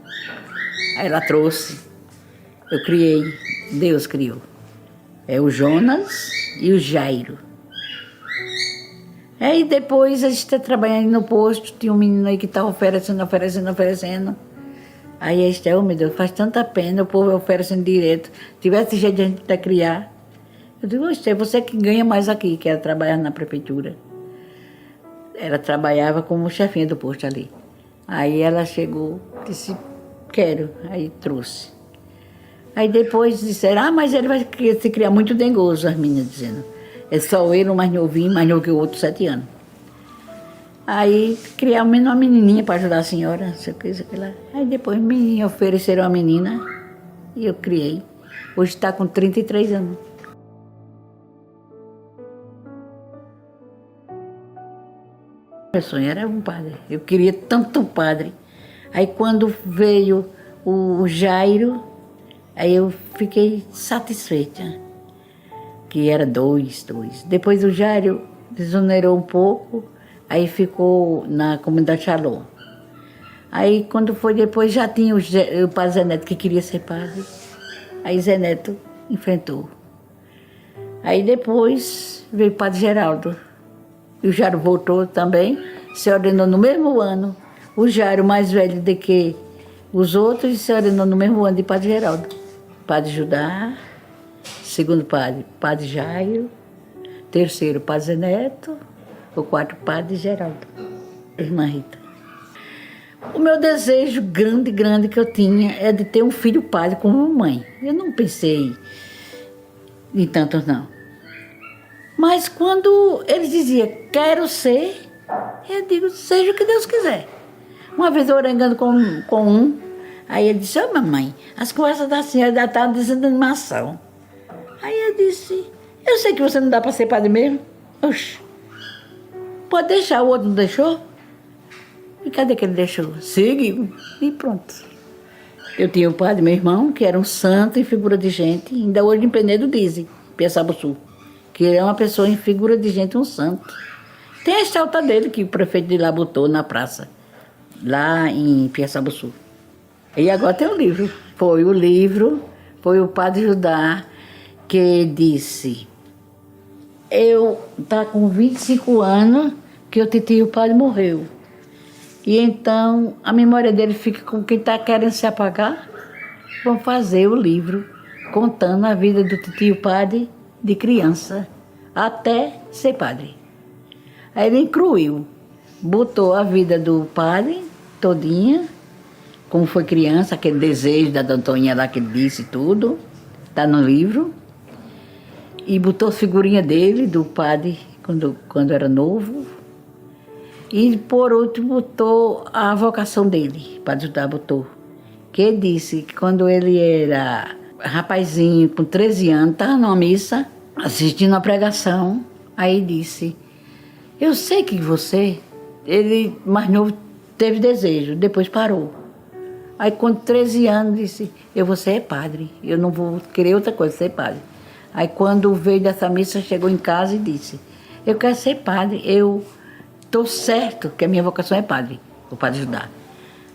aí ela trouxe. Eu criei, Deus criou. É o Jonas e o Jairo. Aí depois a gente está trabalhando no posto, tinha um menino aí que estava oferecendo. Aí a Estel, meu Deus, faz tanta pena, o povo oferecendo direto. Tivesse jeito de a gente até criar. Eu digo, Estel, você que ganha mais aqui, que ela trabalhava na prefeitura. Ela trabalhava como chefinha do posto ali. Aí ela chegou, disse, quero. Aí trouxe. Aí depois disseram, mas ele vai se criar muito dengoso, as meninas dizendo. É só ele, o mais novinho, mais novo que o outro, 7 anos. Aí criamos uma menininha para ajudar a senhora, não sei o que, lá. Aí depois me ofereceram a menina e eu criei. Hoje está com 33 anos. Meu sonho era um padre. Eu queria tanto um padre. Aí quando veio o Jairo, aí eu fiquei satisfeita. Que era 2. Depois o Jairo desonerou um pouco, aí ficou na comunidade Shalom. Aí quando foi depois já tinha o padre Zé Neto que queria ser padre. Aí Zé Neto enfrentou. Aí depois veio o padre Geraldo. E o Jairo voltou também, se ordenou no mesmo ano. O Jairo mais velho do que os outros se ordenou no mesmo ano de padre Geraldo. Padre Judá, segundo padre, padre Jairo, terceiro padre Zé Neto, o 4º padre Geraldo, irmã Rita. O meu desejo grande que eu tinha é de ter um filho padre como mãe. Eu não pensei em tantos não. Mas quando ele dizia, quero ser, eu digo, seja o que Deus quiser. Uma vez eu orando com um, aí ele disse, mamãe, as conversas da senhora já estavam desanimação. Aí eu disse, eu sei que você não dá para ser padre mesmo. Oxe, pode deixar, o outro não deixou? E cadê que ele deixou? Seguiu, e pronto. Eu tinha o padre, meu irmão, que era um santo em figura de gente, ainda hoje em Penedo dizem, Piaçabuçu, que ele é uma pessoa em figura de gente, um santo. Tem a estátua dele que o prefeito de lá botou na praça, lá em Piaçabuçu. E agora tem um livro. Foi o padre Judá que disse, eu tá com 25 anos que o titio padre morreu. E então a memória dele fica com quem está querendo se apagar. Vão fazer o livro contando a vida do titio padre de criança até ser padre. Aí ele incluiu, botou a vida do padre todinha, como foi criança, aquele desejo da Antoninha lá que ele disse tudo, está no livro. e botou a figurinha dele, do padre, quando era novo. E por último botou a vocação dele, o Padre Judá botou. Que ele disse que quando ele era rapazinho, com 13 anos, estava numa missa, assistindo a pregação, aí disse, eu sei que você, ele mais novo teve desejo, depois parou. Aí com 13 anos disse, eu vou ser padre, eu não vou querer outra coisa, ser padre. Aí quando veio dessa missa, chegou em casa e disse, eu quero ser padre, eu estou certo que a minha vocação é padre, o Padre Judá.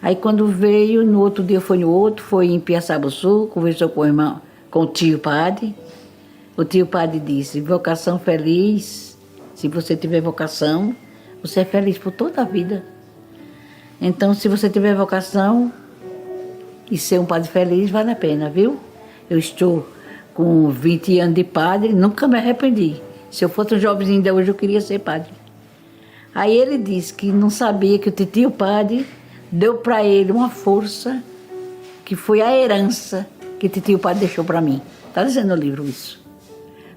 Aí quando veio, no outro dia foi em Piaçabuçu, conversou com o irmão, com o tio padre. O tio padre disse, vocação feliz, se você tiver vocação, você é feliz por toda a vida. Então, se você tiver vocação e ser um padre feliz, vale a pena, viu? Eu estou com 20 anos de padre, nunca me arrependi. Se eu fosse um jovenzinho ainda hoje, eu queria ser padre. Aí ele disse que não sabia que o titio padre deu para ele uma força que foi a herança que o titio padre deixou para mim. Está dizendo no livro isso.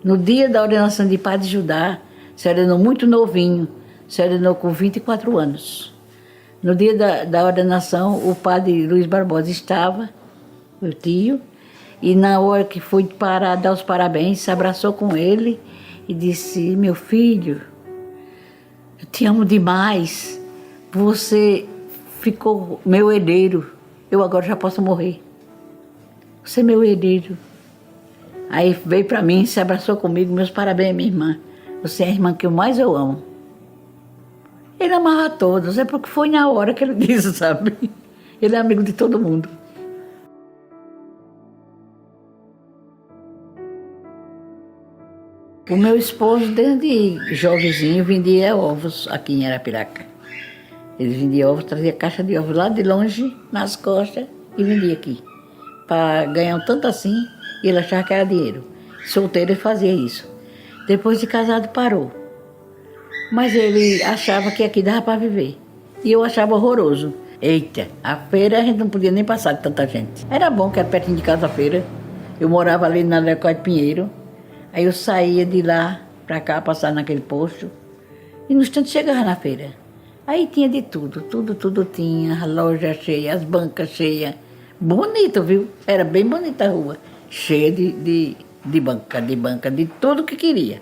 No dia da ordenação de Padre Judá, se ordenou muito novinho, se ordenou com 24 anos. No dia da ordenação, o padre Luiz Barbosa estava, o tio, e na hora que foi para dar os parabéns, se abraçou com ele e disse, meu filho, eu te amo demais, você ficou meu herdeiro, eu agora já posso morrer. Você é meu herdeiro. Aí veio para mim, se abraçou comigo, meus parabéns, minha irmã. Você é a irmã que eu mais amo. Ele amava todos, é porque foi na hora que ele disse, sabe? Ele é amigo de todo mundo. O meu esposo, desde jovenzinho, vendia ovos aqui em Arapiraca. Ele vendia ovos, trazia caixa de ovos lá de longe, nas costas, e vendia aqui. Para ganhar um tanto assim, e ele achava que era dinheiro. Solteiro ele fazia isso. Depois de casado parou. Mas ele achava que aqui dava para viver. E eu achava horroroso. Eita, a feira a gente não podia nem passar de tanta gente. Era bom que era pertinho de casa a feira. Eu morava ali na Leocádio Pinheiro. Aí eu saía de lá para cá, passar naquele posto. E no instante chegava na feira. Aí tinha de tudo, tudo tinha. A loja cheia, as bancas cheias. Bonito, viu? Era bem bonita a rua. Cheia de banca, de tudo que queria.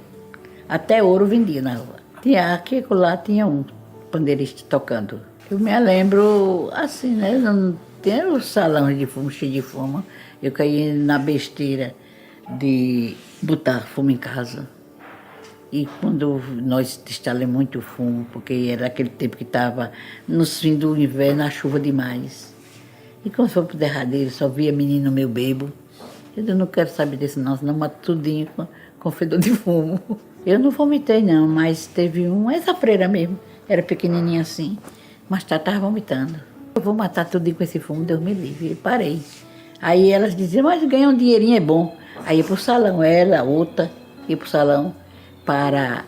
Até ouro vendia na rua. Tinha aqui e lá tinha um pandeirista tocando. Eu me lembro assim, né? Não tinha os salões de fumo, cheio de fumo. Eu caí na besteira de botar fumo em casa. E quando nós instalamos muito fumo, porque era aquele tempo que estava no fim do inverno, a chuva demais. E quando foi pro derradeiro, só via menino meu bebo. Eu não quero saber disso não, senão mato tudinho com fedor de fumo. Eu não vomitei não, mas teve essa freira mesmo, era pequenininha assim, mas estava vomitando. Eu vou matar tudinho com esse fumo, Deus me livre, e parei. Aí elas diziam, mas ganhar um dinheirinho é bom. Aí ia pro salão, ela, outra, ia pro salão para,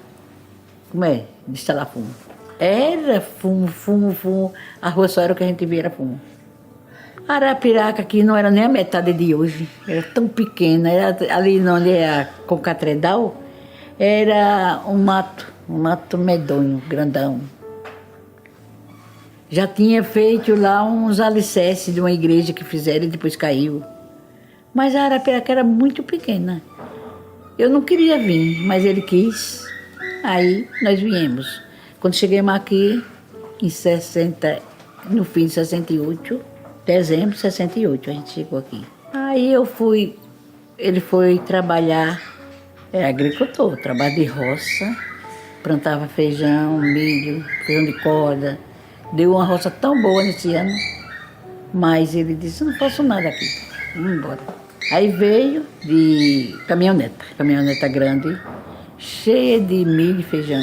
instalar fumo. Era fumo, a rua só era o que a gente via, era fumo. Arapiraca aqui não era nem a metade de hoje, era tão pequena, era ali onde é a Concatredal, era um mato medonho, grandão. Já tinha feito lá uns alicerces de uma igreja que fizeram e depois caiu. Mas a Arapiraca era muito pequena. Eu não queria vir, mas ele quis. Aí nós viemos. Quando chegamos aqui, no fim de 68, dezembro de 68, a gente chegou aqui. Aí ele foi trabalhar, agricultor, trabalho de roça, plantava feijão, milho, feijão de corda. Deu uma roça tão boa nesse ano, mas ele disse, não faço nada aqui, vamos embora. Aí veio de caminhoneta grande, cheia de milho e feijão,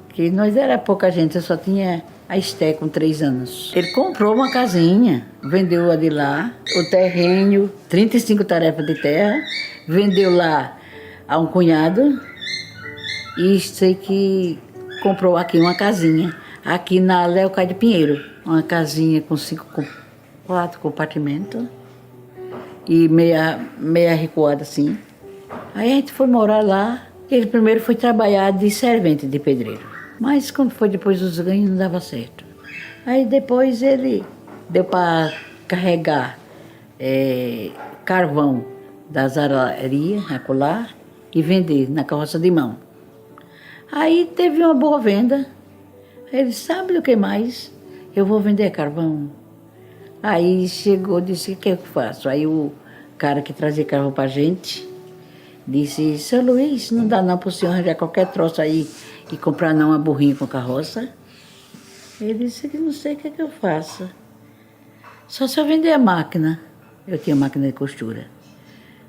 que nós era pouca gente, eu só tinha a Esté com 3 anos. Ele comprou uma casinha, vendeu a de lá, o terreno, 35 tarefas de terra, vendeu lá a um cunhado e sei que comprou aqui uma casinha, aqui na Leocádio Pinheiro, uma casinha com 4 compartimentos e meia recuada assim. Aí a gente foi morar lá. Ele primeiro foi trabalhar de servente de pedreiro. Mas quando foi depois dos ganhos não dava certo. Aí depois ele deu para carregar carvão das ararias, acolá, e vender na carroça de mão. Aí teve uma boa venda. Ele sabe do que mais? Eu vou vender carvão. Aí chegou, disse, o que eu faço? Aí o cara que trazia carvão pra gente disse, seu Luiz, não dá não pro senhor arranjar qualquer troço aí e comprar não uma burrinha com carroça. Ele disse que não sei o que eu faço. Só se eu vender a máquina. Eu tinha máquina de costura.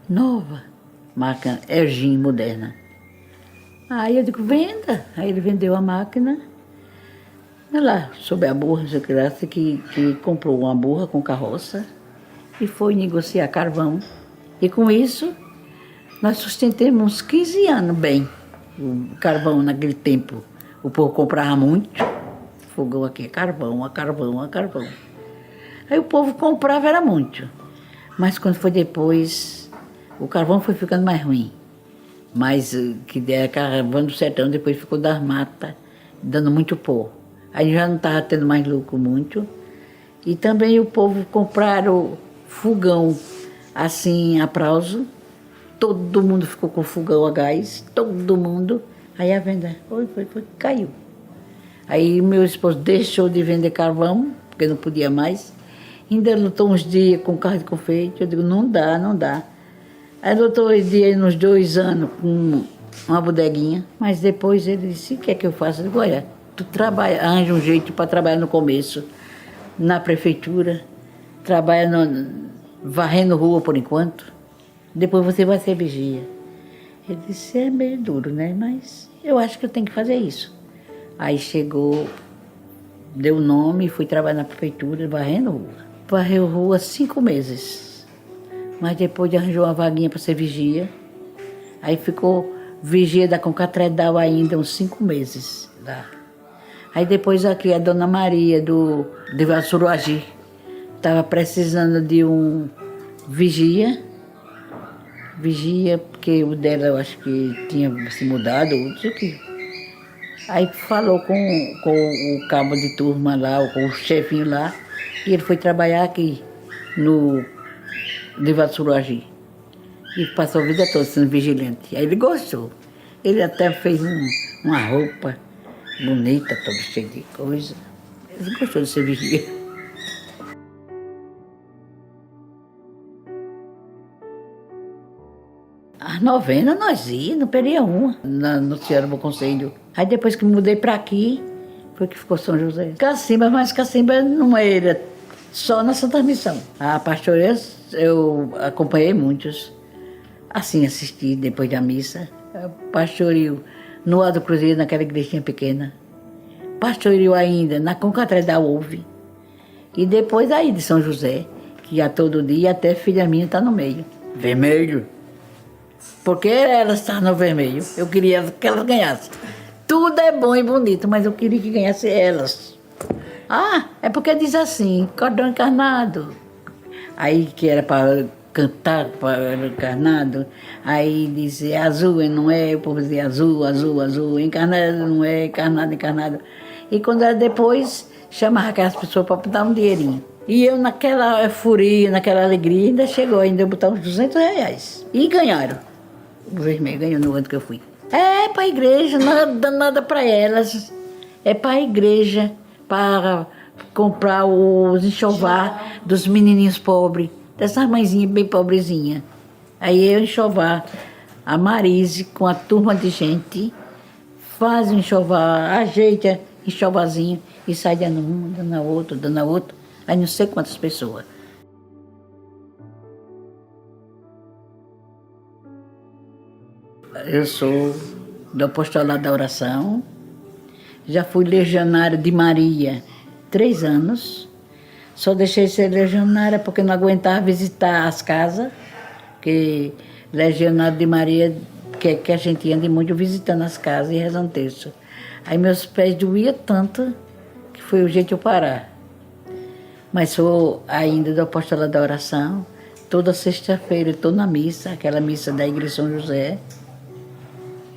Nova. Máquina Ergin moderna. Aí eu digo, venda. Aí ele vendeu a máquina. Olha lá, soube a burra, que comprou uma burra com carroça e foi negociar carvão. E com isso, nós sustentamos uns 15 anos bem o carvão naquele tempo. O povo comprava muito. Fogão aqui, carvão, a carvão, a carvão. Aí o povo comprava, era muito. Mas quando foi depois, o carvão foi ficando mais ruim. Mas que era carvão do sertão, depois ficou das matas, dando muito pó. Aí já não estava tendo mais lucro muito. E também o povo compraram fogão assim, a prazo. Todo mundo ficou com fogão a gás, todo mundo. Aí a venda caiu. Aí meu esposo deixou de vender carvão, porque não podia mais. Ainda lutou uns dias com carro de confeito. Eu digo, não dá, não dá. Aí lutou uns dias, uns 2 anos, com uma bodeguinha. Mas depois ele disse, o que é que eu faço? Eu digo, olha, tu arranja um jeito para trabalhar no começo, na prefeitura. Trabalha varrendo rua por enquanto. Depois você vai ser vigia. Ele disse, é meio duro, né? Mas eu acho que eu tenho que fazer isso. Aí chegou, deu o nome e fui trabalhar na prefeitura, varrendo rua. Varreu rua 5 meses. Mas depois arranjou uma vaguinha para ser vigia. Aí ficou vigia da Concatredal ainda uns 5 meses lá. Aí depois aqui a Dona Maria de Vassuruagi estava precisando de um vigia, porque o dela eu acho que tinha se mudado, não sei o que. Aí falou com o cabo de turma lá, com o chefinho lá, e ele foi trabalhar aqui no de Vassuruagi. E passou a vida toda sendo vigilante. Aí ele gostou. Ele até fez uma roupa bonita, toda cheia de coisa. Ele gostou de ser vigia. As novenas nós íamos, não perdia uma, no Senhora do Conselho. Aí depois que mudei para aqui, foi que ficou São José. Cacimba, mas Cacimba não era só na Santa Missão. A pastoreia eu acompanhei muitos, assim, assisti depois da missa. Pastoreio no Alto Cruzeiro, naquela igrejinha pequena. Pastoreio ainda na Concatredal houve. E depois aí de São José, que ia todo dia, até filha minha está no meio. Vermelho. Porque elas estavam no vermelho. Eu queria que elas ganhassem. Tudo é bom e bonito, mas eu queria que ganhassem elas. Ah, é porque diz assim, cordão encarnado. Aí que era para cantar para o encarnado. Aí dizia azul, não é? O povo dizia azul, azul, azul. Encarnado não é, encarnado, encarnado. E quando era depois, chamava aquelas pessoas para botar um dinheirinho. E eu naquela euforia, naquela alegria, ainda chegou ainda a botar uns R$200. E ganharam. O vermelho ganhou no ano que eu fui. É para a igreja, nada para elas. É para a igreja, para comprar os enxovar dos menininhos pobres, dessas mãezinhas bem pobrezinhas. Aí eu enxovar, a Marise com a turma de gente, faz o enxovar, ajeita enxovarzinho e sai dando um, dando a outro, dando a outro. Aí não sei quantas pessoas. Eu sou do apostolado da oração, já fui legionária de Maria 3 anos, só deixei de ser legionária porque não aguentava visitar as casas, porque legionária de Maria quer que a gente ande muito visitando as casas e rezando texto. Aí meus pés doíam tanto que foi o jeito de eu parar. Mas sou ainda do apostolado da oração, Toda sexta-feira eu estou na missa, aquela missa da Igreja São José,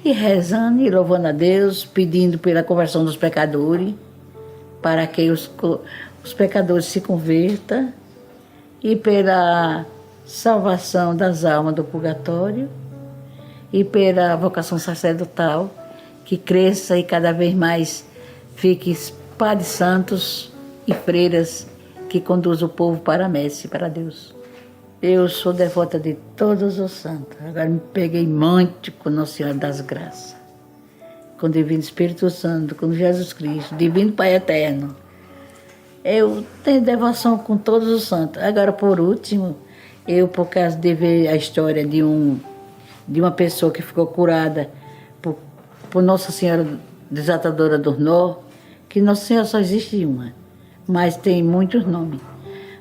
e rezando e louvando a Deus, pedindo pela conversão dos pecadores, para que os pecadores se convertam, e pela salvação das almas do purgatório, e pela vocação sacerdotal, que cresça e cada vez mais fique padres santos e freiras que conduzam o povo para a messe, para Deus. Eu sou devota de todos os santos. Agora me peguei muito com Nossa Senhora das Graças, com o Divino Espírito Santo, com Jesus Cristo, Divino Pai Eterno. Eu tenho devoção com todos os santos. Agora, por último, por causa de ver a história de uma pessoa que ficou curada por Nossa Senhora Desatadora do Nó, que Nossa Senhora só existe uma, mas tem muitos nomes.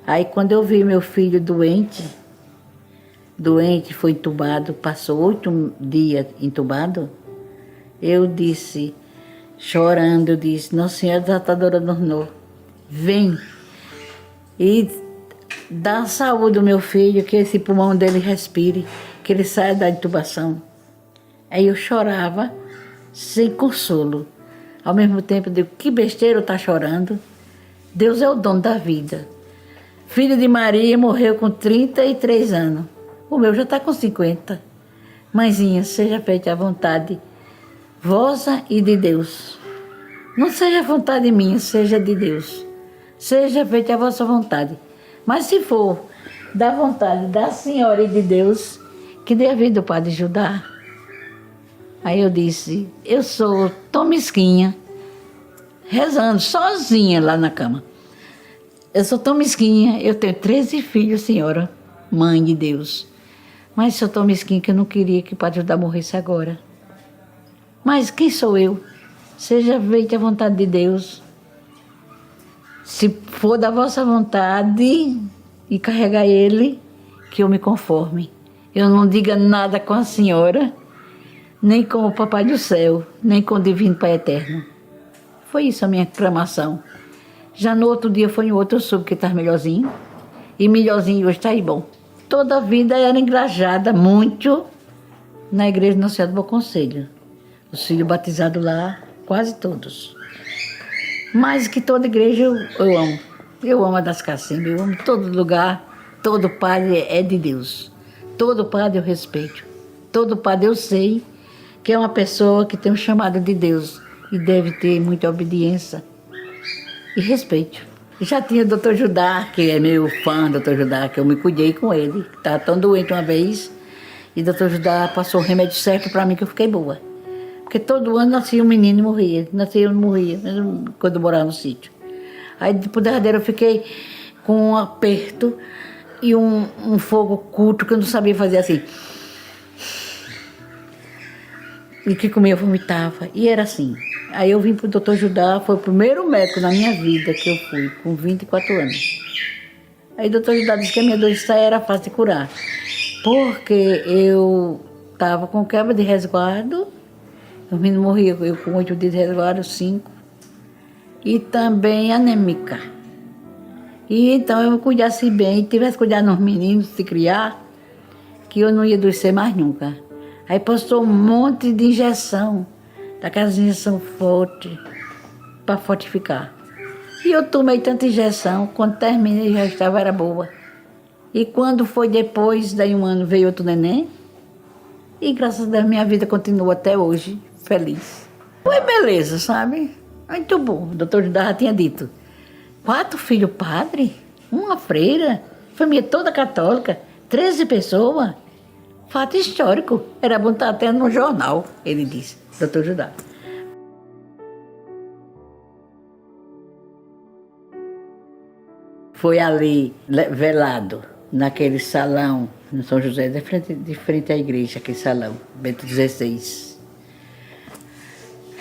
Aí quando eu vi meu filho doente, foi entubado, passou 8 dias entubado, eu disse, chorando, eu disse, Nossa Senhora Desatadora do Nó, vem e dá saúde ao meu filho, que esse pulmão dele respire, que ele saia da intubação. Aí eu chorava, sem consolo. Ao mesmo tempo, eu digo, que besteira eu estou chorando. Deus é o dono da vida. Filho de Maria morreu com 33 anos. O meu já está com 50. Mãezinha, seja feita a vontade vossa e de Deus. Não seja a vontade minha, seja de Deus. Seja feita a vossa vontade. Mas se for da vontade da Senhora e de Deus, que dê a vida ao Padre Judá. Aí eu disse, eu sou tão mesquinha, rezando sozinha lá na cama. Eu sou tão mesquinha, eu tenho 13 filhos, Senhora, Mãe de Deus. Mas sou tão mesquinha que eu não queria que o Padre Judá morresse agora. Mas quem sou eu? Seja feita a vontade de Deus. Se for da vossa vontade e carregar ele, que eu me conforme. Eu não diga nada com a Senhora, nem com o Papai do Céu, nem com o Divino Pai Eterno. Foi isso a minha reclamação. Já no outro dia foi em outro, eu soube que estava melhorzinho. E melhorzinho hoje está aí bom. Toda a vida era engrajada muito na igreja de Nossa Senhora do Bom Conselho. Os filhos batizados lá, quase todos. Mas que toda igreja eu amo. Eu amo a das Cacimbas, eu amo todo lugar. Todo padre é de Deus. Todo padre eu respeito. Todo padre eu sei que é uma pessoa que tem um chamado de Deus e deve ter muita obediência e respeito. Já tinha o Dr. Judá, que é meu fã, Dr. Judá, que eu me cuidei com ele. Estava tão doente uma vez e o Dr. Judá passou o remédio certo para mim que eu fiquei boa. Porque todo ano nascia um menino e morria. Nascia e morria, mesmo quando eu morava no sítio. Aí, depois da derradeira, eu fiquei com um aperto e um fogo oculto que eu não sabia fazer assim. E que comia, eu vomitava. E era assim. Aí eu vim pro Dr. Judá, foi o primeiro médico na minha vida que eu fui, com 24 anos. Aí o Dr. Judá disse que a minha doença era fácil de curar. Porque eu estava com quebra de resguardo, o menino morria, eu com 8 dias de resguardo, 5. E também anêmica. E então eu me cuidasse bem, tivesse cuidado dos meninos, se criar, que eu não ia adoecer mais nunca. Aí postou um monte de injeção, daquelas injeções fortes, para fortificar. E eu tomei tanta injeção, quando terminei já estava, era boa. E quando foi depois, daí um ano, veio outro neném, e graças a Deus minha vida continua até hoje, feliz. Foi beleza, sabe? Muito bom, o doutor Judá já tinha dito. 4 filhos padre, uma freira, família toda católica, 13 pessoas. Fato histórico, era bom estar até no jornal, ele disse, doutor Judá. Foi ali, velado, naquele salão, no São José, de frente à igreja, aquele salão, Bento XVI.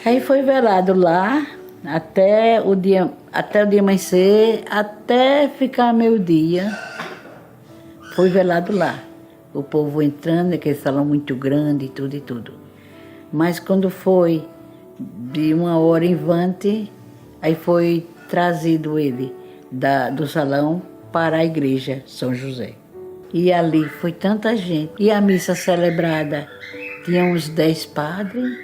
Aí foi velado lá, até o dia amanhecer, até ficar meio-dia, foi velado lá. O povo entrando, aquele salão muito grande, e tudo. Mas quando foi de 1 hora em diante, aí foi trazido ele do salão para a igreja São José. E ali foi tanta gente. E a missa celebrada tinha uns 10 padres.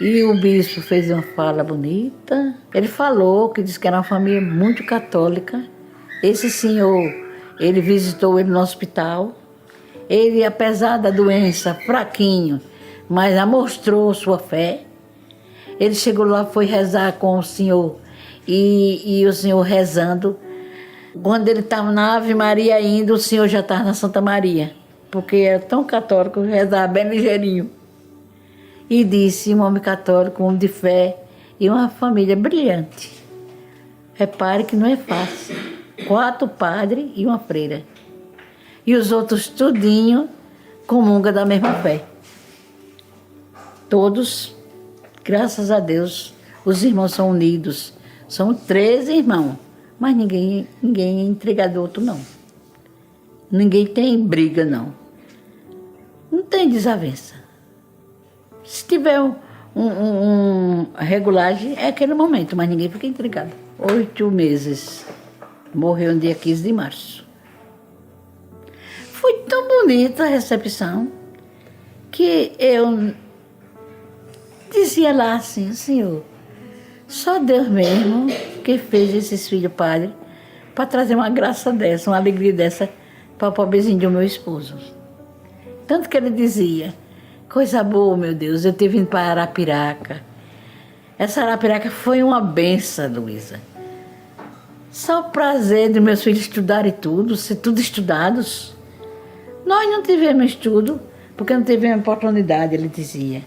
E o bispo fez uma fala bonita. Ele falou que disse que era uma família muito católica. Esse senhor, ele visitou ele no hospital. Ele, apesar da doença, fraquinho, mas mostrou sua fé. Ele chegou lá, foi rezar com o senhor. E o senhor rezando. Quando ele estava na Ave Maria ainda, o senhor já estava na Santa Maria. Porque era tão católico, rezava bem ligeirinho. E disse, um homem católico, um homem de fé e uma família brilhante. Repare que não é fácil. 4 padres e uma freira. E os outros tudinho comungam da mesma fé. Todos, graças a Deus, os irmãos são unidos. São 13 irmãos, mas ninguém é entregador outro, não. Ninguém tem briga, não. Não tem desavença. Se tiver regulagem, é aquele momento, mas ninguém fica entregado. 8 meses. Morreu no dia 15 de março. Foi tão bonita a recepção que eu dizia lá assim, Senhor, só Deus mesmo que fez esses filhos padres para trazer uma graça dessa, uma alegria dessa para o pobrezinho do meu esposo. Tanto que ele dizia, coisa boa, meu Deus, eu ter vindo para Arapiraca. Essa Arapiraca foi uma benção, Luísa. Só o prazer de meus filhos estudarem tudo, ser tudo estudados. Nós não tivemos estudo, porque não tivemos oportunidade, ele dizia.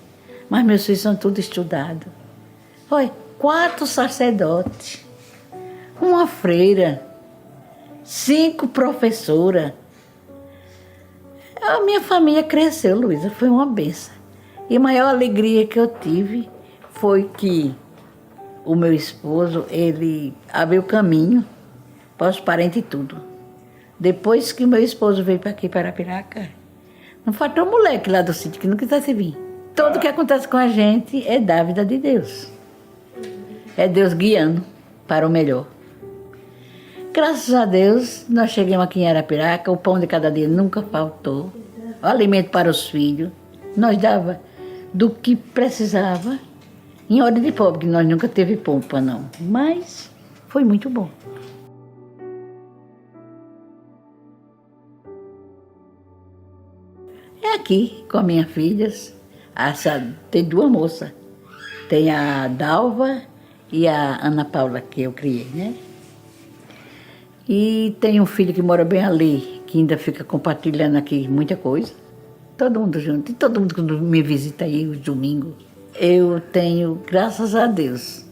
Mas meus filhos são tudo estudados. Foi 4 sacerdotes, uma freira, 5 professoras. A minha família cresceu, Luísa, foi uma benção. E a maior alegria que eu tive foi que o meu esposo, ele abriu caminho para os parentes e tudo. Depois que meu esposo veio para aqui, para Arapiraca, não faltou moleque lá do sítio que não quisesse vir. Tudo que acontece com a gente é dávida de Deus. É Deus guiando para o melhor. Graças a Deus, nós chegamos aqui em Arapiraca, o pão de cada dia nunca faltou, o alimento para os filhos, nós dava do que precisava, em hora de pobre, que nós nunca teve pompa não, mas foi muito bom. É aqui, com as minhas filhas, tem 2 moças, tem a Dalva e a Ana Paula, que eu criei, né? E tem um filho que mora bem ali, que ainda fica compartilhando aqui muita coisa. Todo mundo junto. E todo mundo que me visita aí os domingos. Eu tenho, graças a Deus,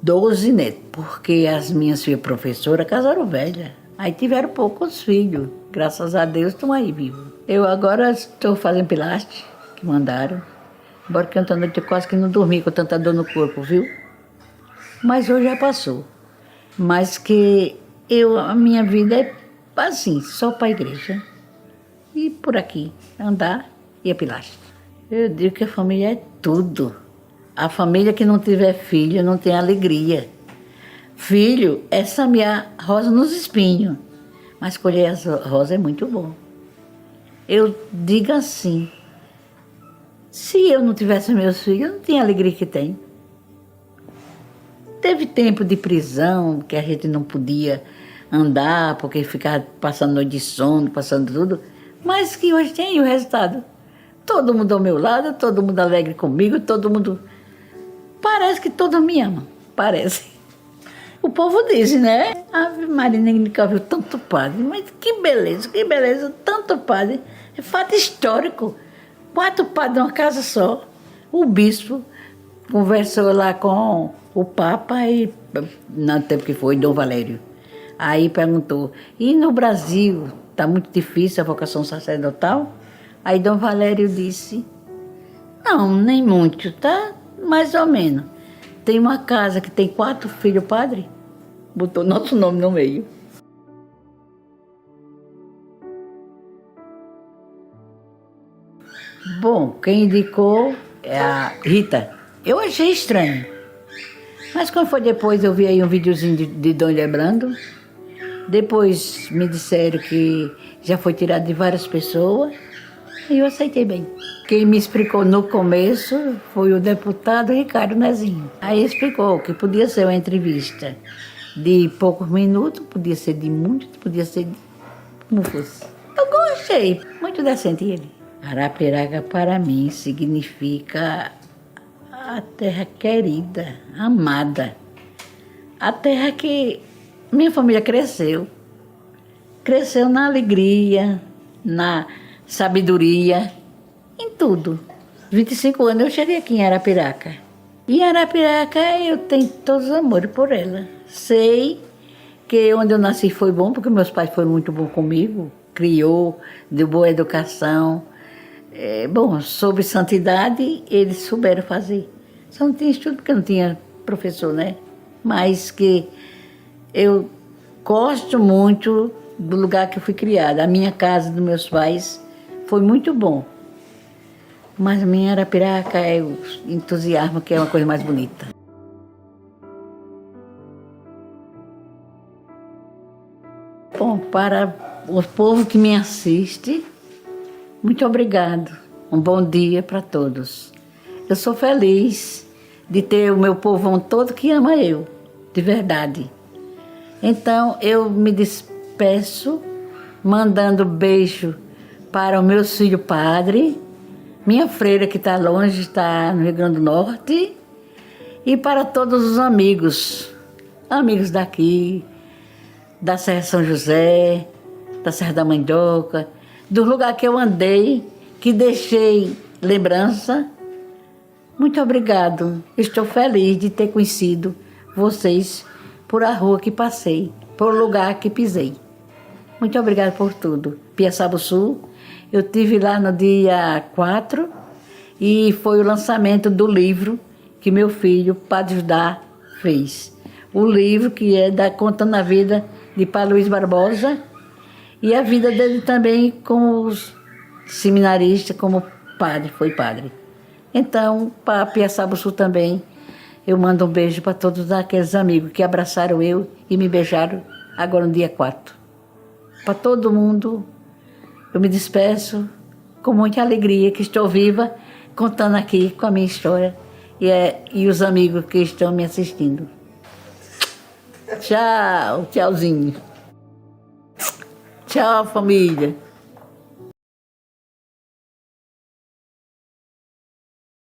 12 netos. Porque as minhas filhas professoras casaram velhas. Aí tiveram poucos filhos. Graças a Deus estão aí vivos. Eu agora estou fazendo pilates, que mandaram. Embora que ontem à noite eu quase que não dormi com tanta dor no corpo, viu? Mas hoje já passou. Mas que a minha vida é assim, só para a igreja. E por aqui, andar e a pilates. Eu digo que a família é tudo. A família que não tiver filho não tem alegria. Filho é semear rosa nos espinhos. Mas colher as rosas é muito bom. Eu digo assim, se eu não tivesse meus filhos, eu não tinha a alegria que tem. Teve tempo de prisão, que a gente não podia andar, porque ficava passando noite de sono, passando tudo. Mas que hoje tem o resultado. Todo mundo ao meu lado, todo mundo alegre comigo, todo mundo... Parece que todos me amam, parece. O povo diz, né? Ave Maria, nunca viu tanto padre. Mas que beleza, tanto padre. É fato histórico. 4 padres numa casa só. O bispo conversou lá com o Papa, e, no tempo que foi, Dom Valério. Aí perguntou, e no Brasil está muito difícil a vocação sacerdotal? Aí Dom Valério disse, não, nem muito, tá mais ou menos. Tem uma casa que tem 4 filhos padre, botou nosso nome no meio. Bom, quem indicou é a Rita. Eu achei estranho. Mas quando foi depois, eu vi aí um videozinho de Dom Lebrando. Depois me disseram que já foi tirado de várias pessoas e eu aceitei bem. Quem me explicou no começo foi o deputado Ricardo Nezinho. Aí explicou que podia ser uma entrevista de poucos minutos, podia ser de muitos, podia ser de como fosse. Eu gostei, muito decente ele. Arapiraca para mim significa a terra querida, amada. A terra que minha família cresceu. Cresceu na alegria, na sabedoria, em tudo. 25 anos eu cheguei aqui em Arapiraca. E em Arapiraca eu tenho todos os amores por ela. Sei que onde eu nasci foi bom, porque meus pais foram muito bons comigo. Criou, deu boa educação. Bom, sobre santidade, eles souberam fazer. Só não tinha estudo porque não tinha professor, né? Mas que eu gosto muito do lugar que eu fui criada. A minha casa dos meus pais foi muito bom. Mas minha Arapiraca é o entusiasmo, que é uma coisa mais bonita. Bom, para o povo que me assiste, muito obrigado. Um bom dia para todos. Eu sou feliz de ter o meu povão todo que ama eu, de verdade. Então, eu me despeço mandando beijo para o meu filho padre, minha freira que está longe, está no Rio Grande do Norte, e para todos os amigos daqui, da Serra São José, da Serra da Mandioca, do lugar que eu andei, que deixei lembrança. Muito obrigado. Estou feliz de ter conhecido vocês por a rua que passei, por o lugar que pisei. Muito obrigada por tudo. Piaçabuçu, eu estive lá no dia 4 e foi o lançamento do livro que meu filho, Padre Judá, fez. O livro que é contando a vida de Padre Luiz Barbosa e a vida dele também como seminarista, como padre, foi padre. Então, para Piaçabuçu também, eu mando um beijo para todos aqueles amigos que abraçaram eu e me beijaram agora no dia 4. Para todo mundo, eu me despeço com muita alegria que estou viva, contando aqui com a minha história e os amigos que estão me assistindo. Tchau, tchauzinho. Tchau, família.